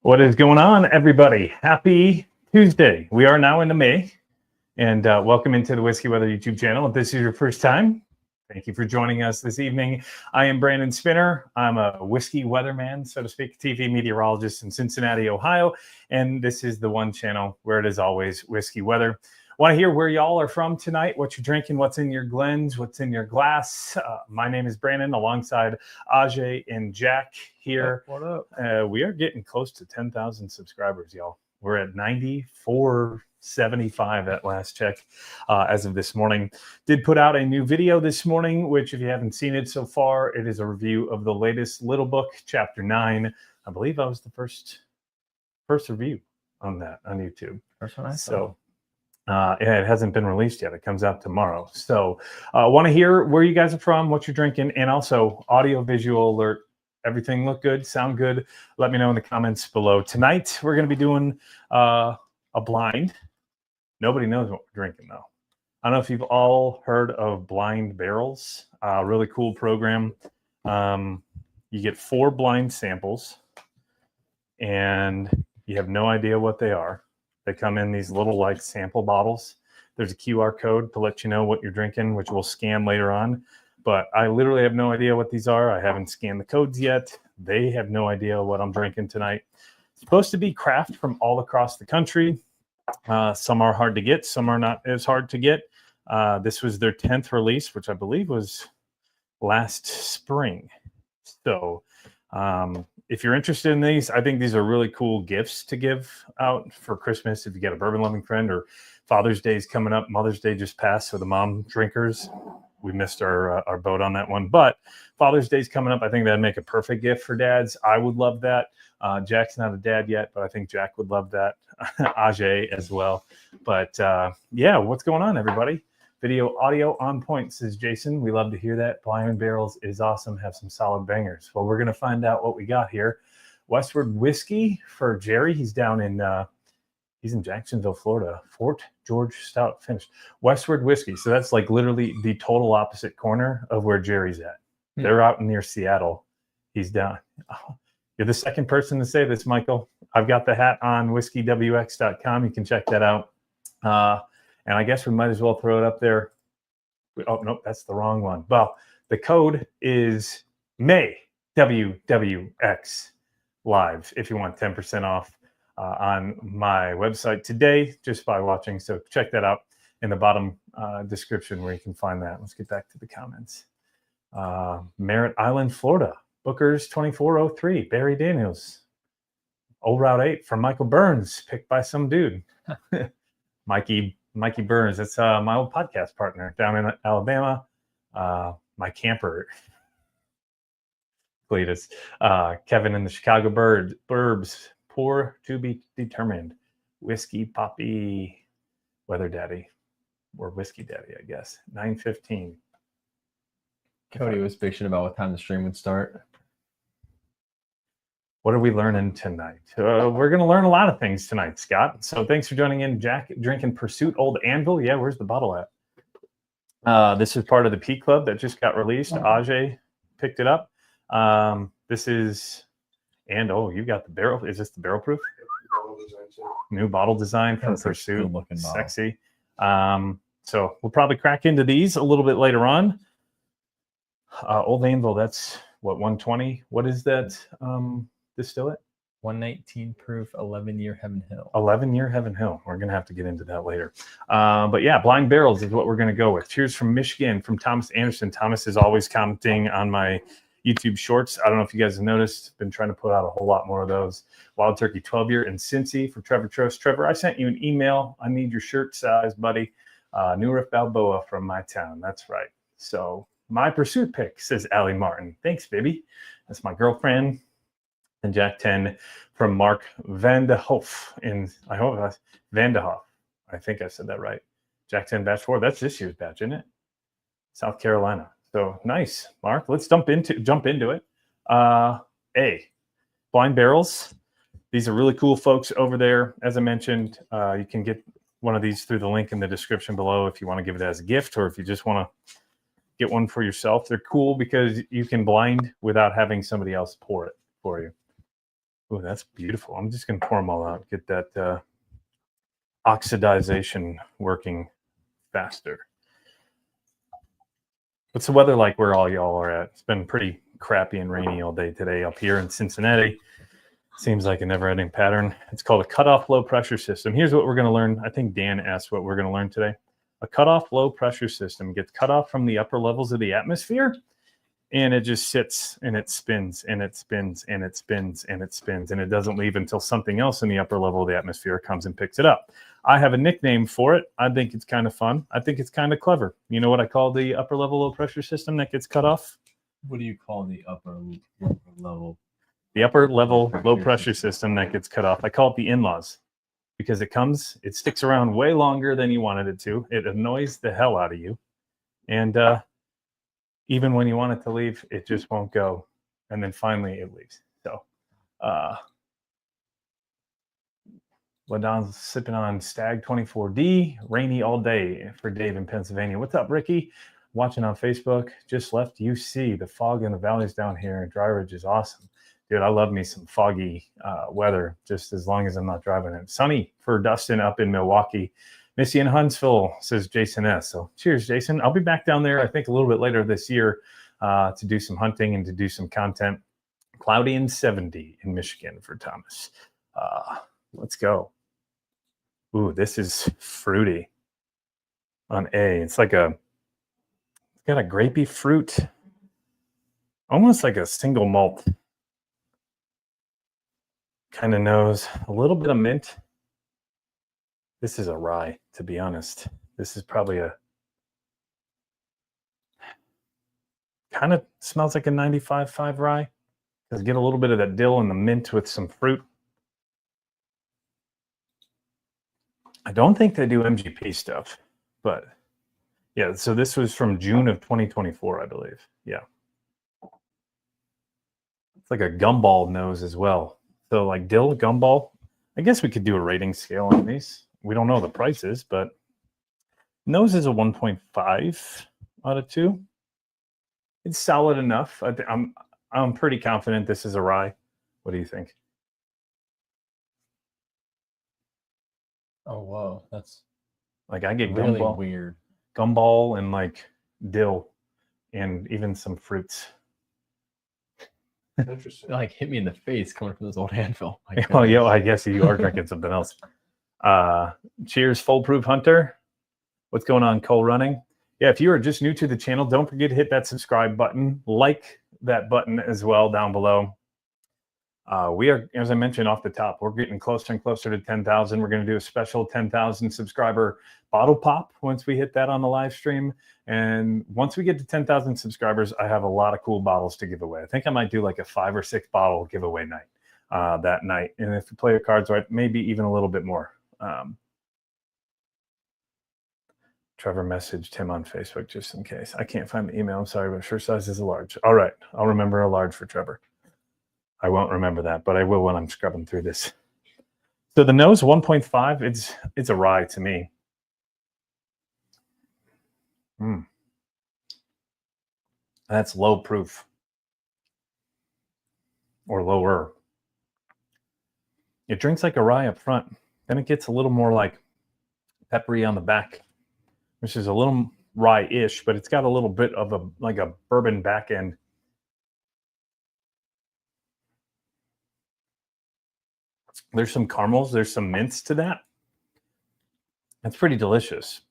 What is going on, everybody? Happy Tuesday. We are now into May, and welcome into the Whiskey Weather YouTube channel. If this is your first time, thank you for joining us this evening. I am Brandon Spinner. I'm a whiskey weatherman, so to speak, TV meteorologist in Cincinnati, Ohio, and this is the one channel where it is always whiskey weather. Want to hear where y'all are from tonight, what you're drinking, what's in your glens, what's in your glass. My name is Brandon, alongside Ajay and Jack here. What up? We are getting close to 10,000 subscribers, y'all. We're at 9,475 at last check as of this morning. Did put out a new video this morning, which if you haven't seen it so far, it is a review of the latest Little Book, Chapter 9. I believe I was the first review on that on YouTube. First one I saw. So it hasn't been released yet. It comes out tomorrow. So want to hear where you guys are from, what you're drinking, and also audio visual alert. Everything look good, sound good? Let me know in the comments below. Tonight, we're going to be doing a blind. Nobody knows what we're drinking, though. I don't know if you've all heard of Blind Barrels. Really cool program. You get 4 blind samples, and you have no idea what they are. They come in these little like sample bottles. There's a QR code to let you know what you're drinking, which we'll scan later on. But I literally have no idea what these are. I haven't scanned the codes yet. They have no idea what I'm drinking tonight. It's supposed to be craft from all across the country. Some are hard to get. Some are not as hard to get. This was their 10th release, which I believe was last spring. So if you're interested in these, I think these are really cool gifts to give out for Christmas. If you get a bourbon-loving friend, or Father's Day is coming up. Mother's Day just passed, so the mom drinkers, we missed our boat on that one. But Father's Day is coming up. I think that'd make a perfect gift for dads. I would love that. Jack's not a dad yet, but I think Jack would love that. Ajay as well. But yeah, what's going on, everybody? Video, audio on point, says Jason. We love to hear that. Blind Barrels is awesome. Have some solid bangers. Well, we're going to find out what we got here. Westward Whiskey for Jerry. He's down in he's in Jacksonville, Florida. Fort George Stout finished. Westward Whiskey. So that's like literally the total opposite corner of where Jerry's at. They're out near Seattle. He's down. Oh, you're the second person to say this, Michael. I've got the hat on whiskeywx.com. You can check that out. And I guess we might as well throw it up there. Oh, nope, that's the wrong one. Well, the code is May WWX Live if you want 10% off on my website today just by watching. So check that out in the bottom description where you can find that. Let's get back to the comments. Merritt Island, Florida. Booker's 2403. Barry Daniels. Old Route 8 from Michael Burns, picked by some dude. Mikey Burns. That's my old podcast partner down in Alabama. My camper. Cletus. Kevin in the Chicago Burbs. Poor to be determined. Whiskey Poppy. Weather Daddy. Or Whiskey Daddy, I guess. 9:15. Cody was bitching about what time the stream would start. What are we learning tonight? We're going to learn a lot of things tonight, Scott. So thanks for joining in. Jack drinking Pursuit Old Anvil. Yeah, where's the bottle at? This is part of the P Club that just got released. Ajay picked it up. This is, and oh, you got the barrel. Is this the barrel proof? New bottle design from Pursuit. Sexy. So we'll probably crack into these a little bit later on. Old Anvil, that's what, 120? What is that? Distillate? 119 proof, 11-year Heaven Hill. 11-year Heaven Hill. We're going to have to get into that later. But yeah, Blind Barrels is what we're going to go with. Cheers from Michigan, from Thomas Anderson. Thomas is always commenting on my YouTube shorts. I don't know if you guys have noticed. Been trying to put out a whole lot more of those. Wild Turkey 12-year in Cincy for Trevor Trost. Trevor, I sent you an email. I need your shirt size, buddy. New Riff Balboa from my town. That's right. So my Pursuit pick, says Allie Martin. Thanks, baby. That's my girlfriend. And Jack 10 from Mark Vandehoff in, I hope that's Vandehoff. I think I said that right. Jack 10 batch 4. That's this year's batch, isn't it? South Carolina. So nice, Mark. Let's jump into it. Blind Barrels. These are really cool folks over there. As I mentioned, you can get one of these through the link in the description below if you want to give it as a gift, or if you just want to get one for yourself. They're cool because you can blind without having somebody else pour it for you. Ooh, that's beautiful. I'm just going to pour them all out. Get that oxidization working faster. What's the weather like where all y'all are at? It's been pretty crappy and rainy all day today up here in Cincinnati. Seems like a never-ending pattern. It's called a cutoff low pressure system. Here's what we're going to learn. I think Dan asked what we're going to learn today. A cutoff low pressure system gets cut off from the upper levels of the atmosphere, and it just sits and it spins and it spins and it spins and it spins, and it doesn't leave until something else in the upper level of the atmosphere comes and picks it up. I have a nickname for it. I think it's kind of fun. I think it's kind of clever. You know what I call the upper level low pressure system that gets cut off? What do you call the upper level? The upper level low pressure system that gets cut off. I call it the in-laws because it sticks around way longer than you wanted it to. It annoys the hell out of you. And even when you want it to leave, it just won't go. And then finally it leaves. So, Ladon's sipping on Stag 24D, rainy all day for Dave in Pennsylvania. What's up, Ricky? Watching on Facebook, just left UC. The fog in the valleys down here in Dry Ridge is awesome. Dude, I love me some foggy weather, just as long as I'm not driving it. Sunny for Dustin up in Milwaukee. Missy in Huntsville, says Jason S. So cheers, Jason. I'll be back down there, I think, a little bit later this year to do some hunting and to do some content. Cloudy and 70 in Michigan for Thomas. Let's go. Ooh, this is fruity on A. It's got a grapey fruit, almost like a single malt kind of nose, a little bit of mint. This is a rye, to be honest. This is probably kind of smells like a 95.5 rye. Does get a little bit of that dill and the mint with some fruit. I don't think they do MGP stuff, but yeah, so this was from June of 2024, I believe. Yeah. It's like a gumball nose as well. So like dill, gumball. I guess we could do a rating scale on these. We don't know the prices, but nose is a 1.5 out of 2. It's solid enough. I'm pretty confident this is a rye. What do you think? Oh, whoa. That's like I get really weird. Gumball and like dill and even some fruits. Interesting. Like hit me in the face coming from this old handful. Well, yeah, I guess you are drinking something else. Cheers, Foolproof Hunter. What's going on, Cole Running? Yeah, if you are just new to the channel, don't forget to hit that subscribe button. Like that button as well down below. We are, as I mentioned off the top, we're getting closer and closer to 10,000. We're going to do a special 10,000 subscriber bottle pop once we hit that on the live stream. And once we get to 10,000 subscribers, I have a lot of cool bottles to give away. I think I might do like a 5 or 6 bottle giveaway night that night. And if you play your cards right, maybe even a little bit more. Trevor messaged him on Facebook just in case. I can't find the email. I'm sorry, but shirt size is a large. All right. I'll remember a large for Trevor. I won't remember that, but I will when I'm scrubbing through this. So the nose 1.5, it's a rye to me. That's low proof or lower. It drinks like a rye up front. Then it gets a little more like peppery on the back, which is a little rye-ish, but it's got a little bit of a bourbon back end. There's some caramels, there's some mints to that. It's pretty delicious.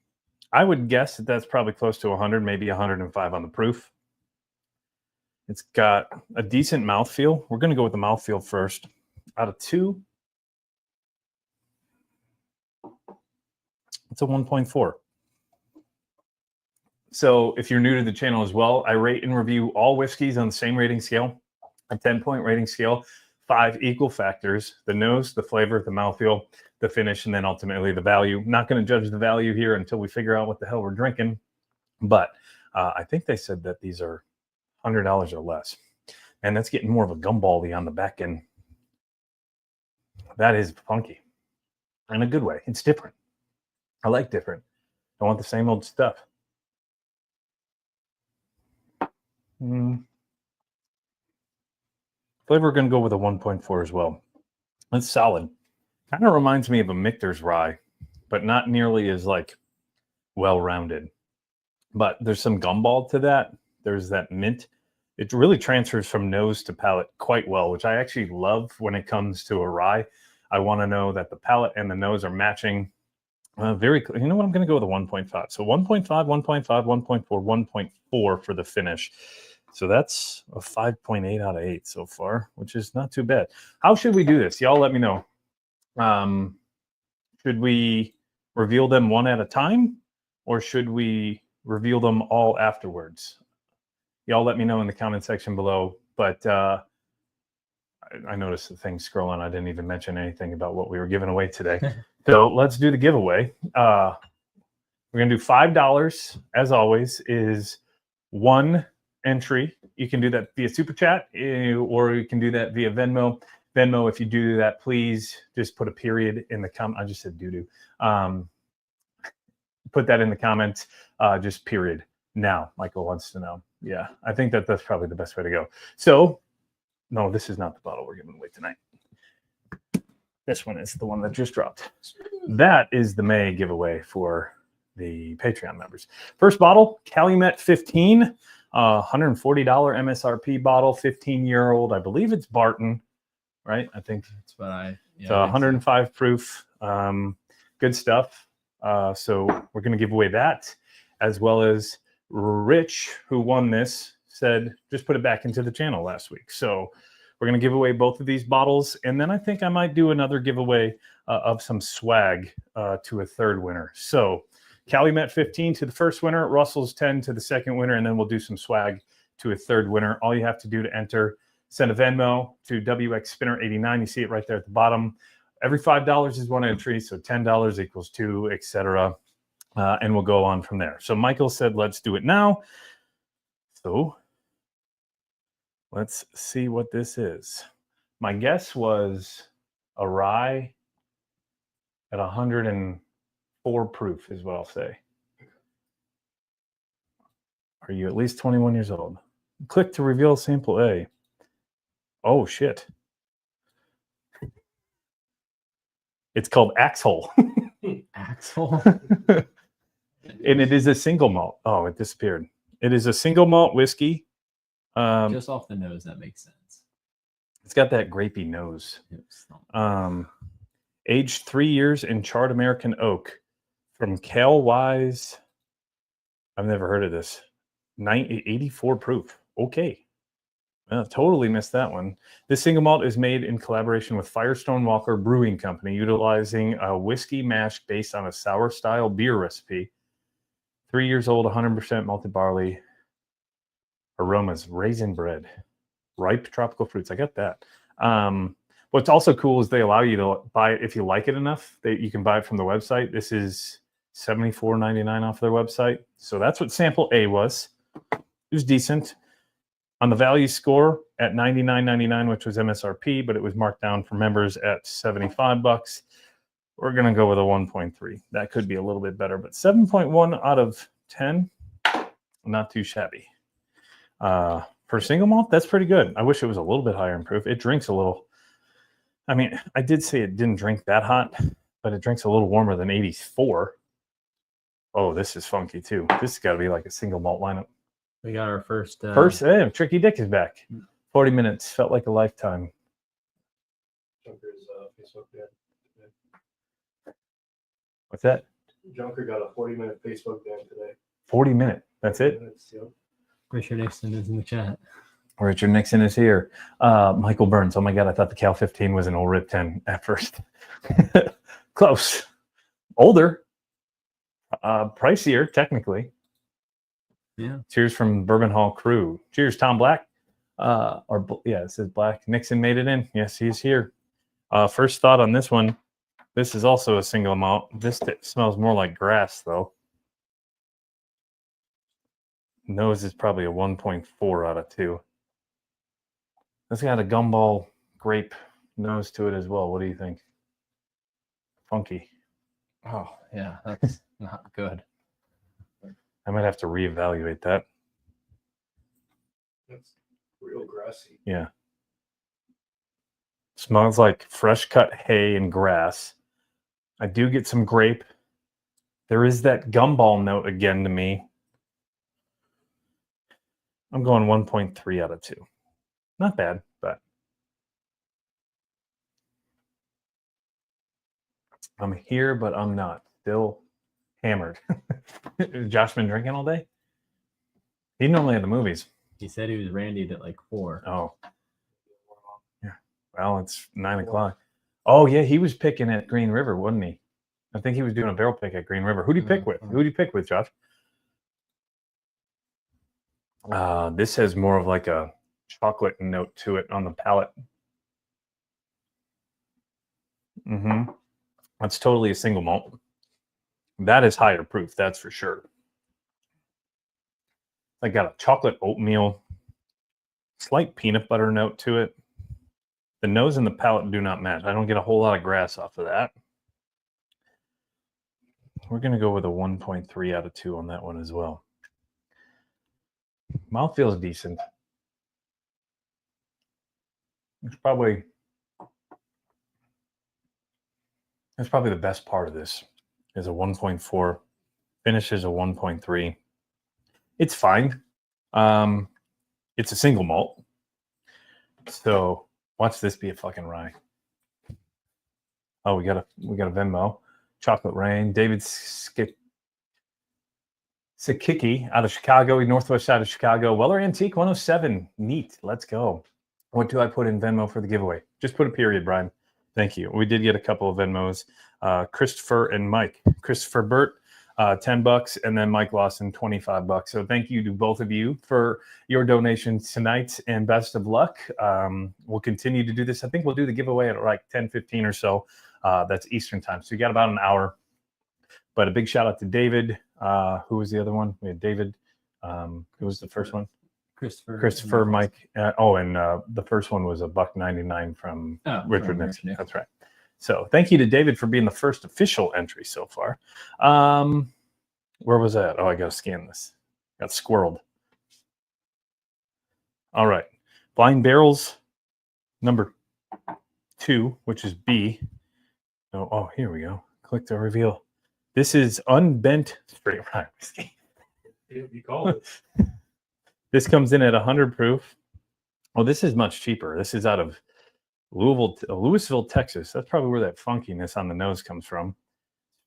I would guess that that's probably close to 100, maybe 105 on the proof. It's got a decent mouthfeel. We're going to go with the mouthfeel first. Out of 2, it's a 1.4. So if you're new to the channel as well, I rate and review all whiskeys on the same rating scale, a 10-point rating scale, 5 equal factors: the nose, the flavor, the mouthfeel, the finish, and then ultimately the value. Not going to judge the value here until we figure out what the hell we're drinking. But I think they said that these are $100 or less. And that's getting more of a gumball-y on the back end. That is funky. In a good way. It's different. I like different. I want the same old stuff. Flavor, going to go with a 1.4 as well. It's solid. Kind of reminds me of a Michter's rye, but not nearly as like well-rounded. But there's some gumball to that. There's that mint. It really transfers from nose to palate quite well, which I actually love when it comes to a rye. I want to know that the palate and the nose are matching. You know what? I'm going to go with a 1.5. So 1.5, 1.5, 1.4, 1.4 for the finish. So that's a 5.8 out of 8 so far, which is not too bad. How should we do this? Y'all let me know. Should we reveal them one at a time, or should we reveal them all afterwards? Y'all let me know in the comment section below. But I noticed the thing scrolling. I didn't even mention anything about what we were giving away today. So let's do the giveaway. We're going to do $5, as always, is one entry. You can do that via Super Chat, or you can do that via Venmo. Venmo, if you do that, please just put a period in the comment. I just said doo-doo. Put that in the comments, just period. Now, Michael wants to know. Yeah, I think that's probably the best way to go. So, no, this is not the bottle we're giving away tonight. This one is the one that just dropped. That is the May giveaway for the Patreon members. First bottle, Calumet 15, $140 MSRP bottle, 15-year-old. I believe it's Barton, right? I think That's what it's 105 proof. Good stuff. So we're going to give away that, as well as Rich, who won this, said just put it back into the channel last week. So we're going to give away both of these bottles, and then I think I might do another giveaway of some swag to a third winner. So Calumet 15 to the first winner, Russell's 10 to the second winner, and then we'll do some swag to a third winner. All you have to do to enter, send a Venmo to WXSpinner89. You see it right there at the bottom. Every $5 is one entry, so $10 equals 2, etc. And we'll go on from there. So Michael said, let's do it now. So let's see what this is. My guess was a rye at 104 proof is what I'll say. Are you at least 21 years old? Click to reveal sample A. Oh, shit. It's called Axhole. Axel. And it is a single malt. Oh, it disappeared. It is a single malt whiskey. Just off the nose, that makes sense. It's got that grapey nose. Aged 3 years in charred American oak from Kale Wise. I've never heard of this. 84 proof. Okay. Totally missed that one. This single malt is made in collaboration with Firestone Walker Brewing Company, utilizing a whiskey mash based on a sour style beer recipe. 3 years old, 100% malted barley. Aromas, raisin bread, ripe tropical fruits. I got that. What's also cool is they allow you to buy it if you like it enough. You can buy it from the website. This is $74.99 off their website. So that's what sample A was. It was decent. On the value score at $99.99, which was MSRP, but it was marked down for members at $75. We're going to go with a 1.3. That could be a little bit better, but 7.1 out of 10, not too shabby. For single malt, that's pretty good. I wish it was a little bit higher in proof. It drinks a little. I mean, I did say it didn't drink that hot, but it drinks a little warmer than 84. Oh, this is funky too. This has got to be like a single malt lineup. We got our first. Tricky Dick is back. 40 minutes felt like a lifetime. Junker's Facebook ban. What's that? Junker got a 40-minute Facebook ban today. 40 minute. That's it. Minutes, yep. Richard Nixon is in the chat. Richard Nixon is here. Michael Burns. Oh my God, I thought the Cal 15 was an old Rip 10 at first. Close. Older. Pricier, technically. Yeah. Cheers from Bourbon Hall crew. Cheers, Tom Black. It says Black. Nixon made it in. Yes, he's here. First thought on this one. This is also a single malt. This smells more like grass, though. Nose is probably a 1.4 out of 2. It's got a gumball grape nose to it as well. What do you think? Funky. Oh, yeah, that's not good. I might have to reevaluate that. That's real grassy. Yeah. Smells like fresh cut hay and grass. I do get some grape. There is that gumball note again to me. I'm going 1.3 out of 2. Not bad, but I'm here, but I'm not. Still hammered. Josh been drinking all day? He normally at the movies. He said he was randied at like 4. Oh. Yeah. Well, it's 9 o'clock. Oh, yeah, he was picking at Green River, wasn't he? I think he was doing a barrel pick at Green River. Who'd he pick with? Who'd he pick with, Josh? This has more of like a chocolate note to it on the palate. That's totally a single malt. That is higher proof, that's for sure. I got a chocolate oatmeal, slight peanut butter note to it. The nose and the palate do not match. I don't get a whole lot of grass off of that. We're going to go with a 1.3 out of 2 on that one as well. Mouth feels decent. That's probably the best part of this is a 1.4. Finish is a 1.3. It's fine. It's a single malt. So watch this be a fucking rye. Oh, we got a Venmo. Chocolate Rain. David Sikicki out of Chicago, northwest side of Chicago. Weller Antique 107. Neat. Let's go. What do I put in Venmo for the giveaway? Just put a period, Brian. Thank you. We did get a couple of Venmos. Christopher and Mike. Christopher Burt, $10, and then Mike Lawson, $25. So thank you to both of you for your donations tonight, and best of luck. We'll continue to do this. I think we'll do the giveaway at like 10:15 or so. That's Eastern time. So you got about an hour. But a big shout out to David. Who was the other one? We had David. Who was the first one? Christopher, Mike. And the first one was a $1.99 from Richard Nixon. Yeah. That's right. So thank you to David for being the first official entry so far. Where was that? Oh, I got to scan this. Got squirreled. All right. Blind Barrels number 2, which is B. Oh, here we go. Click to reveal. This is unbent straight rye whiskey. You called it. This comes in at 100 proof. Oh, this is much cheaper. This is out of Louisville, Texas. That's probably where that funkiness on the nose comes from.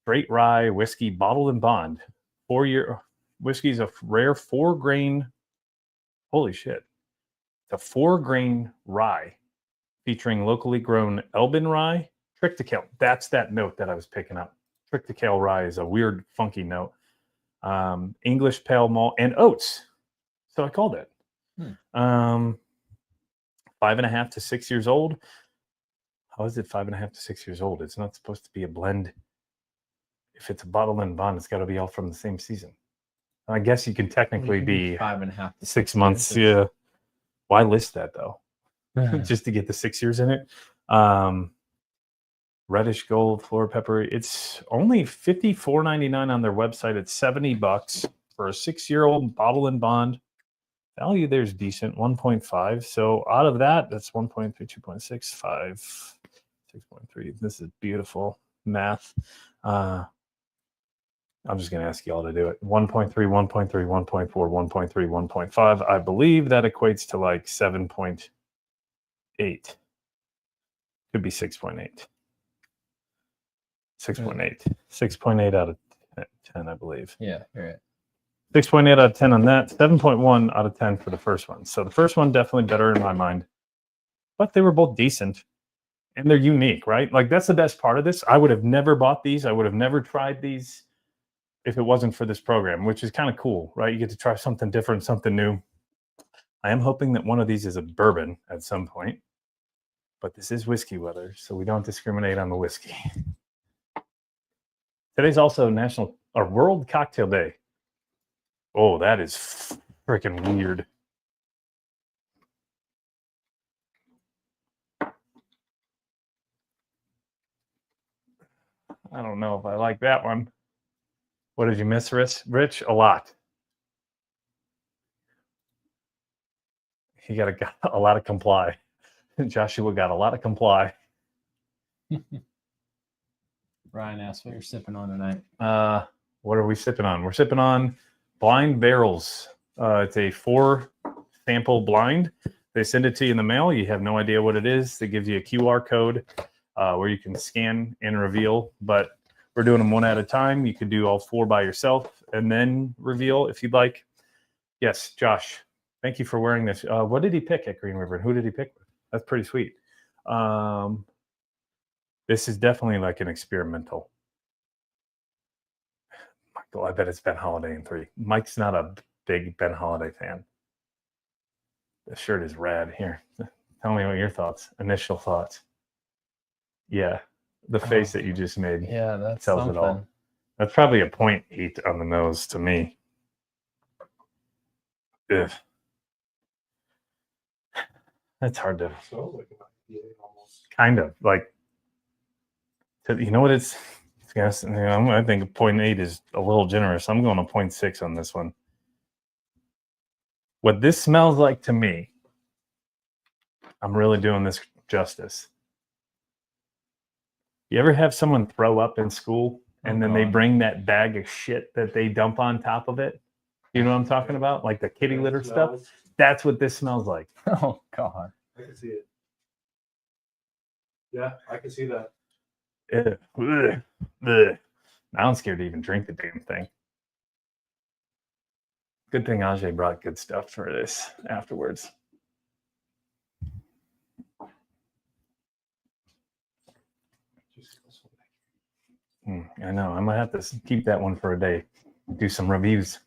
Straight rye whiskey, bottled in bond. 4-year whiskey is a rare 4-grain. Holy shit! It's a 4-grain rye featuring locally grown Elbin rye. Triticale. That's that note that I was picking up. Triticale rye is a weird, funky note. English pale malt and oats. So I called it. 5.5 to 6 years old. How is it 5.5 to 6 years old? It's not supposed to be a blend. If it's a bottle and bond, it's got to be all from the same season. I guess you can technically be 5.5 to 6 months. Yeah. Why list that though? Just to get the 6 years in it. Reddish gold, floor pepper. It's only $54.99 on their website. It's $70 for a 6-year-old bottle and bond. Value there's decent, 1.5. So out of that, that's 1.3, 2.6, 5, 6.3. This is beautiful math. I'm just going to ask you all to do it. 1.3, 1.3, 1.4, 1.3, 1.5. I believe that equates to like 7.8. Could be 6.8. 6.8. 6.8 out of 10, I believe. Yeah, you're right. 6.8 out of 10 on that. 7.1 out of 10 for the first one. So the first one definitely better in my mind. But they were both decent. And they're unique, right? Like that's the best part of this. I would have never bought these. I would have never tried these if it wasn't for this program, which is kind of cool, right? You get to try something different, something new. I am hoping that one of these is a bourbon at some point. But this is whiskey weather, so we don't discriminate on the whiskey. Today's also World Cocktail Day. Oh, that is freaking weird. I don't know if I like that one. What did you miss, Rich? A lot. He got a lot of comply. Joshua got a lot of comply. Ryan asked what you're sipping on tonight. What are we sipping on? We're sipping on Blind Barrels. It's a 4 sample blind. They send it to you in the mail. You have no idea what it is. They give you a QR code where you can scan and reveal. But we're doing them one at a time. You could do all 4 by yourself and then reveal if you'd like. Yes, Josh, thank you for wearing this. What did he pick at Green River? And who did he pick with? That's pretty sweet. This is definitely like an experimental. Michael, I bet it's Ben Holiday in 3. Mike's not a big Ben Holiday fan. The shirt is rad. Here, tell me what your thoughts, initial thoughts. Yeah, the face that you just made Yeah, that's tells something. it all. That's probably a 0.8 on the nose to me. Ugh. That's hard to. So like an IPA almost. Kind of like. You know what it's. Yes, you know, I think 0.8 is a little generous. I'm going to 0.6 on this one. What this smells like to me, I'm really doing this justice. You ever have someone throw up in school and then they bring that bag of shit that they dump on top of it? You know what I'm talking about? Like the kitty litter stuff? That's what this smells like. Oh, God. I can see it. Yeah, I can see that. Ugh, ugh, ugh. Now I'm scared to even drink the damn thing. Good thing Ajay brought good stuff for this afterwards. I know. I might have to keep that one for a day. Do some reviews.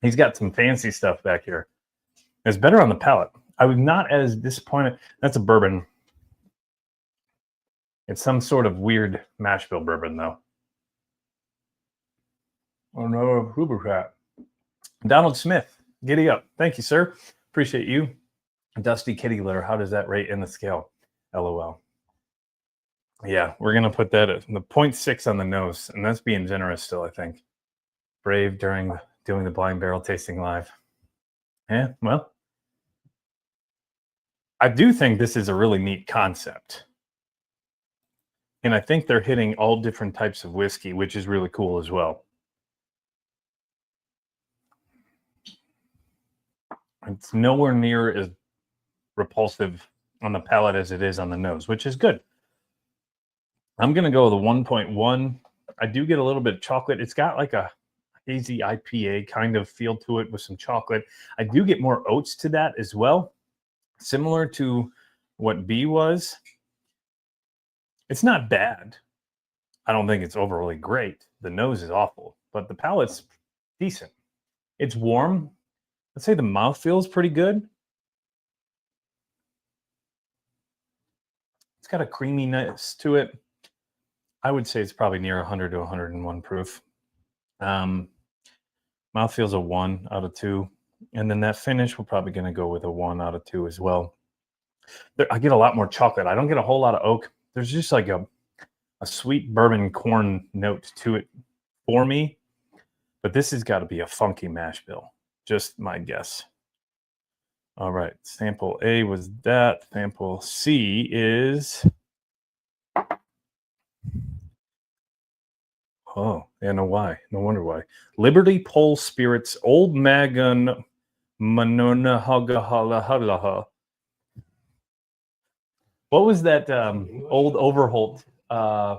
He's got some fancy stuff back here. It's better on the palate. I was not as disappointed. That's a bourbon. It's some sort of weird mash bill bourbon, though. Oh no, Uber chat. Donald Smith, giddy up. Thank you, sir. Appreciate you. Dusty kitty litter. How does that rate in the scale? LOL. Yeah, we're gonna put that at the 0.6 on the nose, and that's being generous still, I think. Brave during doing the blind barrel tasting live. Yeah, well, I do think this is a really neat concept. And I think they're hitting all different types of whiskey, which is really cool as well. It's nowhere near as repulsive on the palate as it is on the nose, which is good. I'm going to go with a 1.1. I do get a little bit of chocolate. It's got like a hazy IPA kind of feel to it with some chocolate. I do get more oats to that as well, similar to what B was. It's not bad. I don't think it's overly great. The nose is awful, but the palate's decent. It's warm. I'd say the mouth feels pretty good. It's got a creaminess to it. I would say it's probably near 100 to 101 proof. Mouth feels a 1 out of 2. And then that finish, we're probably going to go with a 1 out of 2 as well. I get a lot more chocolate. I don't get a whole lot of oak. There's just like a sweet bourbon corn note to it for me. But this has got to be a funky mash bill. Just my guess. All right. Sample A was that. Sample C is... Oh, yeah, no why. No wonder why. Liberty Pole Spirits, Old Magan Manona Hagahalaha. What was that old Overholt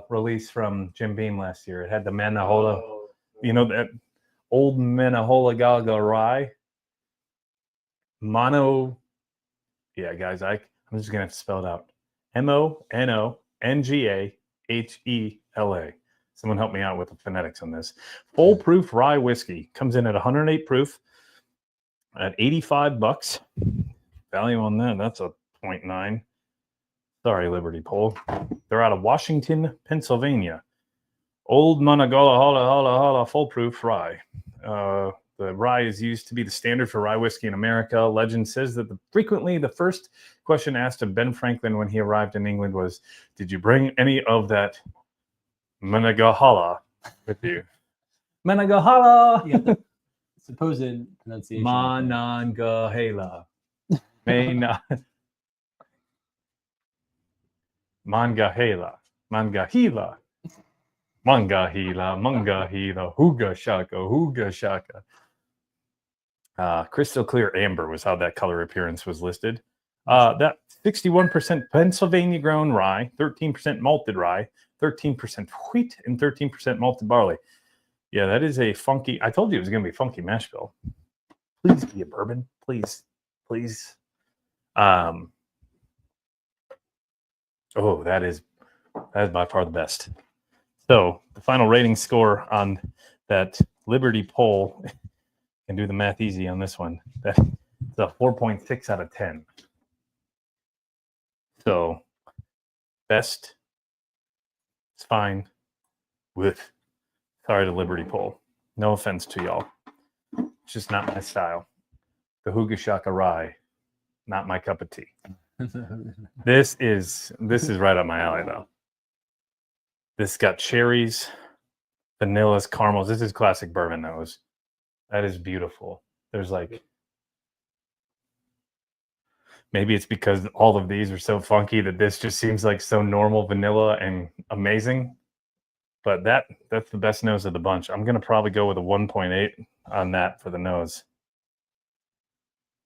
release from Jim Beam last year? It had the Manahola, you know, that old Manahola Gaga rye. Mono, yeah, guys, I'm just going to have to spell it out. MONONGAHELA. Someone help me out with the phonetics on this. Full proof rye whiskey comes in at 108 proof at $85. Value on that, that's a 0.9. Sorry, Liberty Pole. They're out of Washington, Pennsylvania. Old Monongalia Holla Holla Holla full proof rye. The rye is used to be the standard for rye whiskey in America. Legend says that frequently the first question asked of Ben Franklin when he arrived in England was, "Did you bring any of that Monongahela with you?" Monongahela. Yeah, the supposed pronunciation. Monongahela. May not. Mangahela. Mangahila. Mangahila. Mangahila. Hooga shaka. Crystal clear amber was how that color appearance was listed. That 61% Pennsylvania grown rye, 13% malted rye, 13% wheat, and 13% malted barley. Yeah, that is a funky. I told you it was going to be funky mash bill. Please be a bourbon, please. Oh, that is by far the best. So the final rating score on that Liberty poll, can do the math easy on this one. That's a 4.6 out of 10. So best, it's fine. With sorry to Liberty poll. No offense to y'all. It's just not my style. The Hooga Shaka Rye, not my cup of tea. This is right up my alley though. This got cherries, vanillas, caramels. This is classic bourbon nose. That is beautiful. There's like, maybe it's because all of these are so funky that this just seems like so normal vanilla and amazing. But that's the best nose of the bunch. I'm gonna probably go with a 1.8 on that for the nose.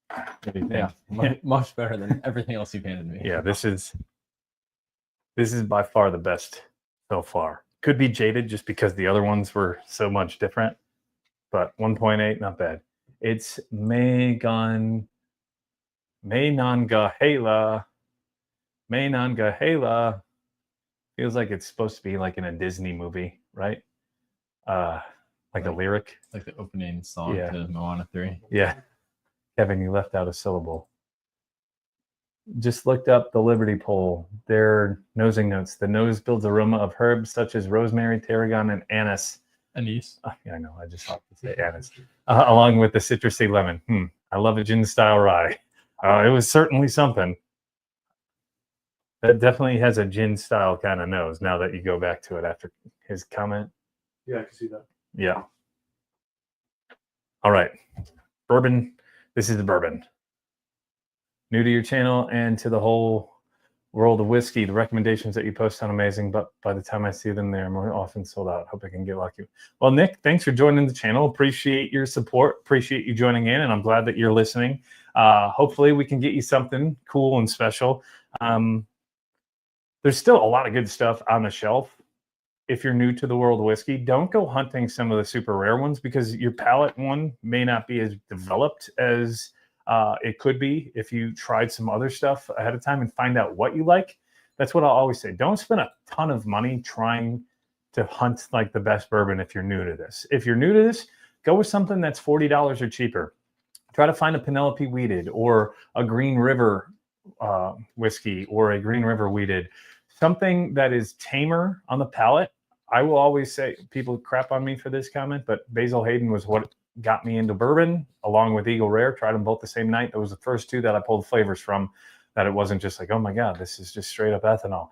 What do you think? Yeah, much better than everything else you've handed me. Yeah, this is by far the best so far. Could be jaded just because the other ones were so much different, but 1.8, not bad. It's Menongahela. Feels like it's supposed to be like in a Disney movie, right? Like a lyric. Like the opening song Yeah. to Moana 3. Yeah. Kevin, you left out a syllable. Just looked up the Liberty poll. Their nosing notes. The nose builds aroma of herbs such as rosemary, tarragon, and anise. Anise. Yeah, I know. I just have to say anise. Along with the citrusy lemon. I love a gin-style rye. It was certainly something. That definitely has a gin-style kind of nose now that you go back to it after his comment. Yeah, I can see that. Yeah. All right. Bourbon. This is the bourbon. New to your channel and to the whole world of whiskey, the recommendations that you post sound amazing, but by the time I see them, they're more often sold out. Hope I can get lucky. Well, Nick, thanks for joining the channel. Appreciate your support. Appreciate you joining in, and I'm glad that you're listening. Hopefully we can get you something cool and special. There's still a lot of good stuff on the shelf. If you're new to the world of whiskey, don't go hunting some of the super rare ones because your palate, one, may not be as developed as it could be if you tried some other stuff ahead of time and find out what you like. That's what I'll always say. Don't spend a ton of money trying to hunt like the best bourbon if you're new to this. If you're new to this, go with something that's $40 or cheaper. Try to find a Penelope Wheated or a Green River whiskey or a Green River Wheated. Something that is tamer on the palate. I will always say, people crap on me for this comment, but Basil Hayden was what got me into bourbon, along with Eagle Rare. Tried them both the same night. That was the first two that I pulled flavors from, that it wasn't just like, oh my God, this is just straight up ethanol.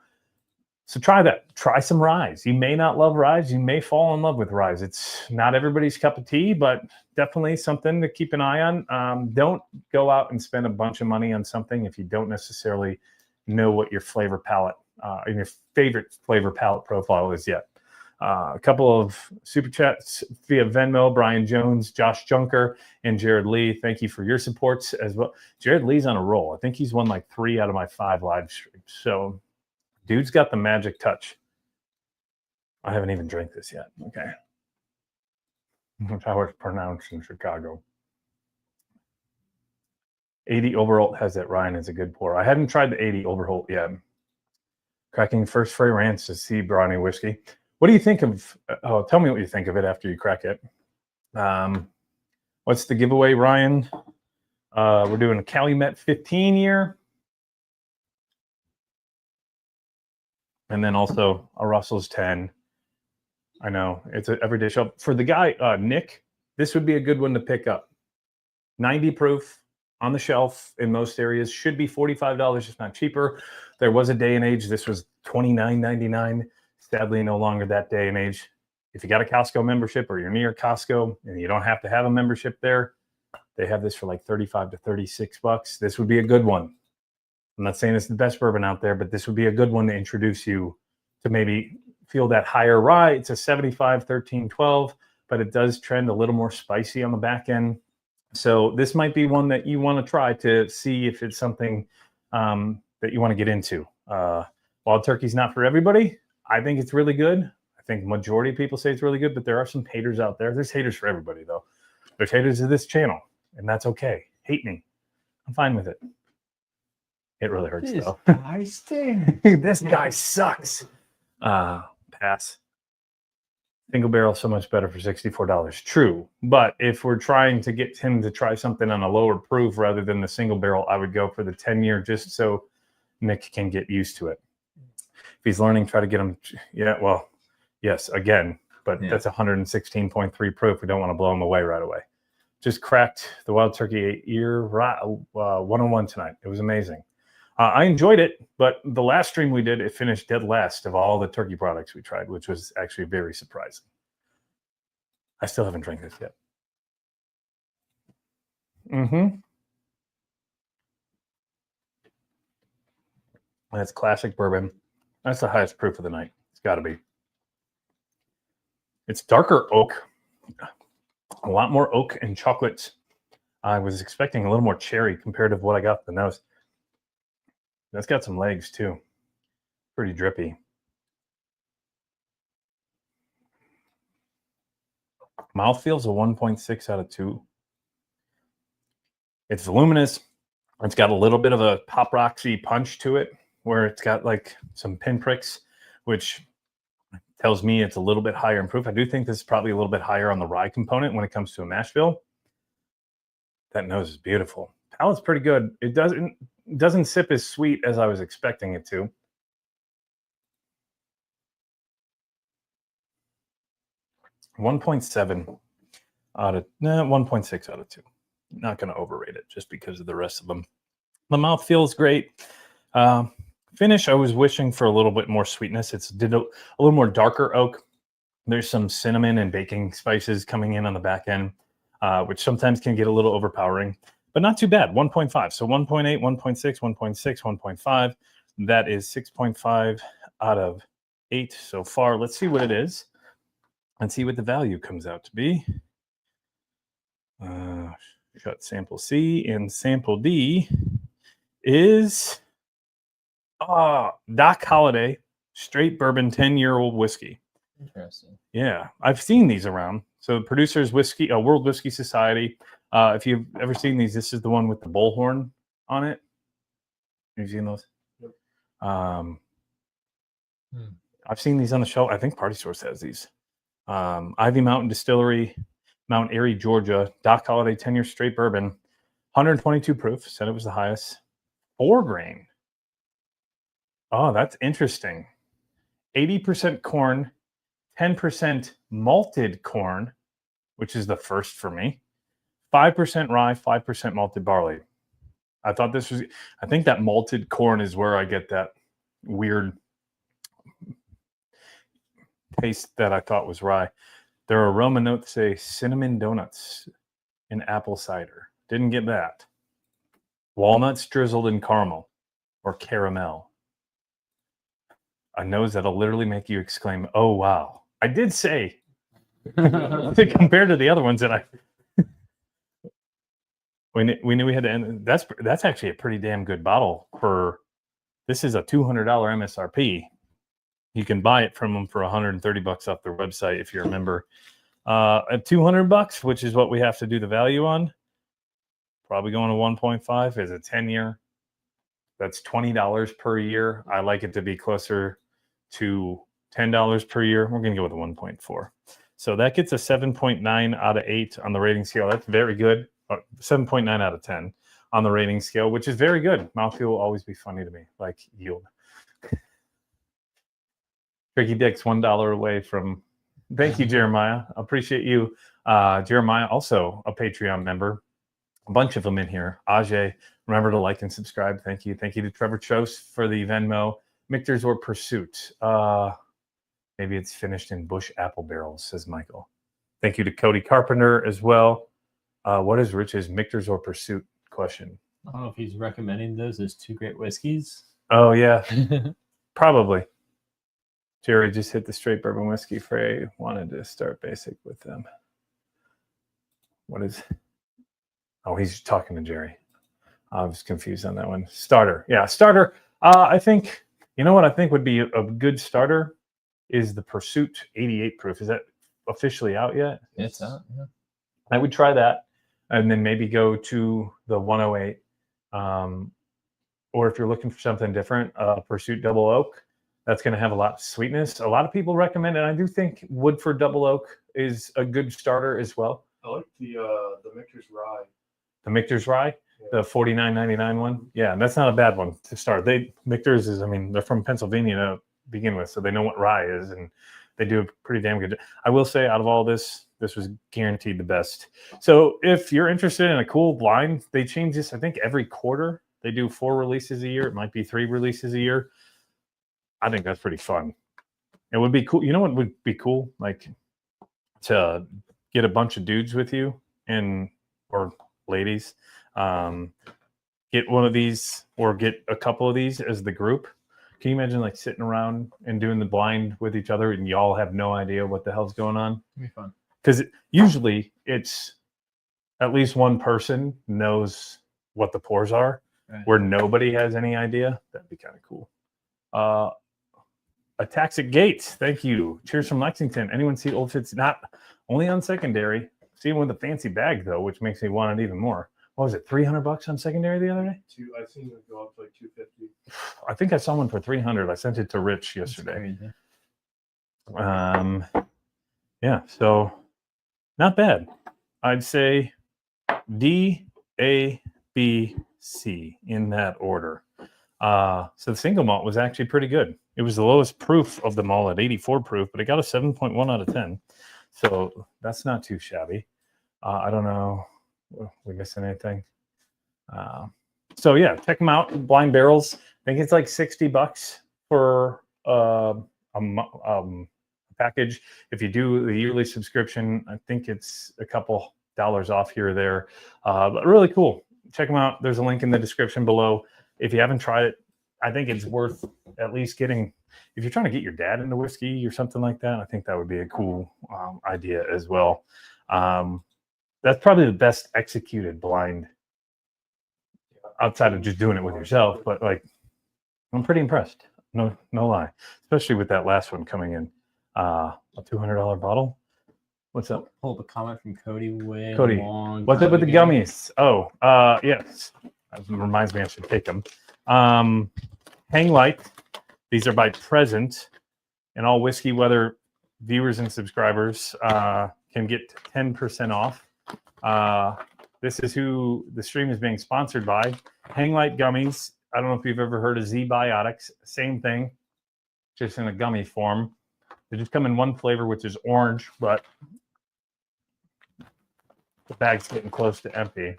So try that. Try some ryes. You may not love ryes. You may fall in love with ryes. It's not everybody's cup of tea, but definitely something to keep an eye on. Don't go out and spend a bunch of money on something if you don't necessarily know what your flavor palette and your favorite flavor palette profile is yet. A couple of super chats via Venmo, Brian Jones, Josh Junker, and Jared Lee. Thank you for your supports as well. Jared Lee's on a roll. I think he's won like 3 out of my 5 live streams. So dude's got the magic touch. I haven't even drank this yet. Okay. That's how it's pronounced in Chicago. 80 Overholt has that. Ryan is a good pour. I haven't tried the 80 Overholt yet. Cracking first fragrance to sea brownie whiskey. What do you think of? Oh, tell me what you think of it after you crack it. What's the giveaway, Ryan? We're doing a Calumet 15 year. And then also a Russell's 10. I know it's an everyday shelf. For the guy, Nick, this would be a good one to pick up. 90 proof on the shelf in most areas. Should be $45, if not cheaper. There was a day and age. This was $29.99. Sadly, no longer that day and age. If you got a Costco membership or you're near Costco and you don't have to have a membership there, they have this for like $35 to $36. This would be a good one. I'm not saying it's the best bourbon out there, but this would be a good one to introduce you to maybe feel that higher rye. It's a 75, 13, 12, but it does trend a little more spicy on the back end. So this might be one that you want to try to see if it's something that you want to get into. Wild Turkey's not for everybody. I think it's really good. I think majority of people say it's really good, but there are some haters out there. There's haters for everybody, though. There's haters of this channel, and that's okay. Hate me. I'm fine with it. It really hurts, This though. guy stinks. This guy sucks. Pass. Single barrel so much better for $64. True, but if we're trying to get him to try something on a lower proof rather than the single barrel, I would go for the 10-year just so Nick can get used to it. If he's learning, try to get him. Yeah, well, yes, again, but that's 116.3 proof. We don't want to blow him away right away. Just cracked the Wild Turkey 8-year 101 tonight. It was amazing. I enjoyed it, but the last stream we did, it finished dead last of all the turkey products we tried, which was actually very surprising. I still haven't drank this yet. That's classic bourbon. That's the highest proof of the night. It's got to be. It's darker oak. A lot more oak and chocolates. I was expecting a little more cherry compared to what I got the nose. That's got some legs too. Pretty drippy. Mouthfeel's a 1.6 out of 2. It's voluminous. It's got a little bit of a pop roxy punch to it, where it's got like some pinpricks, which tells me it's a little bit higher in proof. I do think this is probably a little bit higher on the rye component when it comes to a mash bill. That nose is beautiful. Palate's pretty good. It doesn't sip as sweet as I was expecting it to. $1.7 out of 1.6 out of 2. Not going to overrate it just because of the rest of them. The mouth feels great. Finish, I was wishing for a little bit more sweetness. It's a little more darker oak. There's some cinnamon and baking spices coming in on the back end, which sometimes can get a little overpowering, but not too bad. 1.5. So 1.8, 1.6, 1.6, 1.5. That is 6.5 out of 8 so far. Let's see what it is and see what the value comes out to be. Got sample C, and sample D is Doc Holliday straight bourbon 10-year-old whiskey. Interesting. Yeah, I've seen these around. So Producers Whiskey, World Whiskey Society. If you've ever seen these, this is the one with the bullhorn on it. Have you seen those? Yep. I've seen these on the shelf. I think Party Source has these. Ivy Mountain Distillery, Mount Airy, Georgia. Doc Holliday 10-year straight bourbon. 122 proof. Said it was the highest. 4 grain. Oh, that's interesting. 80% corn, 10% malted corn, which is the first for me. 5% rye, 5% malted barley. I think that malted corn is where I get that weird taste that I thought was rye. Their aroma notes say cinnamon donuts and apple cider. Didn't get that. Walnuts drizzled in caramel or caramel. A nose that'll literally make you exclaim, "Oh, wow." I did say, compared to the other ones that we knew we had to end. That's actually a pretty damn good bottle for, this is a $200 MSRP. You can buy it from them for $130 off their website if you're a member. At $200, which is what we have to do the value on, probably going to 1.5 is a 10-year. That's $20 per year. I like it to be closer to $10 per year. We're going to go with a 1.4. So that gets a 7.9 out of 8 on the rating scale. That's very good. 7.9 out of 10 on the rating scale, which is very good. Mouthfeel will always be funny to me, like yield. Tricky Dick's $1 away from. Thank you, Jeremiah. Appreciate you. Jeremiah, also a Patreon member. A bunch of them in here. Ajay, remember to like and subscribe. Thank you. Thank you to Trevor Chose for the Venmo. Michter's or Pursuit. Maybe it's finished in Bush apple barrels, says Michael. Thank you to Cody Carpenter as well. What is Rich's Michter's or Pursuit question? I don't know if he's recommending those as two great whiskeys. Oh yeah, probably. Jerry just hit the straight bourbon whiskey fray. Wanted to start basic with them. What is? Oh, he's talking to Jerry. I was confused on that one. Starter, yeah, starter. I think you know what I think would be a good starter is the Pursuit 88 proof. Is that officially out yet? It's out. Yeah. I would try that, and then maybe go to the 108. Or if you're looking for something different, Pursuit Double Oak. That's going to have a lot of sweetness. A lot of people recommend it. I do think Woodford Double Oak is a good starter as well. I like the Michter's Rye. The Michter's Rye, the $49.99 one. Yeah, that's not a bad one to start. Michter's is, I mean, they're from Pennsylvania to begin with, so they know what rye is, and they do a pretty damn good job. I will say, out of all this was guaranteed the best. So if you're interested in a cool blind, they change this, I think, every quarter. They do 4 releases a year. It might be 3 releases a year. I think that's pretty fun. It would be cool. You know what would be cool? Like to get a bunch of dudes with you or ladies, get one of these or get a couple of these as the group. Can you imagine like sitting around and doing the blind with each other and y'all have no idea what the hell's going on? It'd be fun. Because usually it's at least one person knows what the pours are, Right. where nobody has any idea. That'd be kind of cool. Attacks at Gates. Thank you. Cheers from Lexington. Anyone see Old Fitz? Not only on secondary. See him with a fancy bag though, which makes me want it even more. What was it? $300 on secondary the other day? I've seen it go up to like 250. I think I saw one for 300. I sent it to Rich yesterday. Yeah, so not bad. I'd say D, A, B, C in that order. So the single malt was actually pretty good. It was the lowest proof of them all at 84 proof, but it got a 7.1 out of 10. So that's not too shabby. I don't know. We missing anything? So yeah, check them out. Blind Barrels. I think it's like $60 for a package. If you do the yearly subscription, I think it's a couple dollars off here or there. But really cool. Check them out. There's a link in the description below. If you haven't tried it, I think it's worth at least getting. If you're trying to get your dad into whiskey or something like that, I think that would be a cool idea as well. That's probably the best executed blind outside of just doing it with yourself. But like, I'm pretty impressed. No lie. Especially with that last one coming in. A $200 bottle. What's up? Hold a comment from Cody. Cody, what's up with the gummies? Oh, yes. That reminds me I should take them. Hang Light. These are by Present. And all Whiskey Weather viewers and subscribers can get 10% off. This is who the stream is being sponsored by. Hang Light Gummies. I don't know if you've ever heard of Z-Biotics. Same thing, just in a gummy form. They just come in one flavor, which is orange, but the bag's getting close to empty.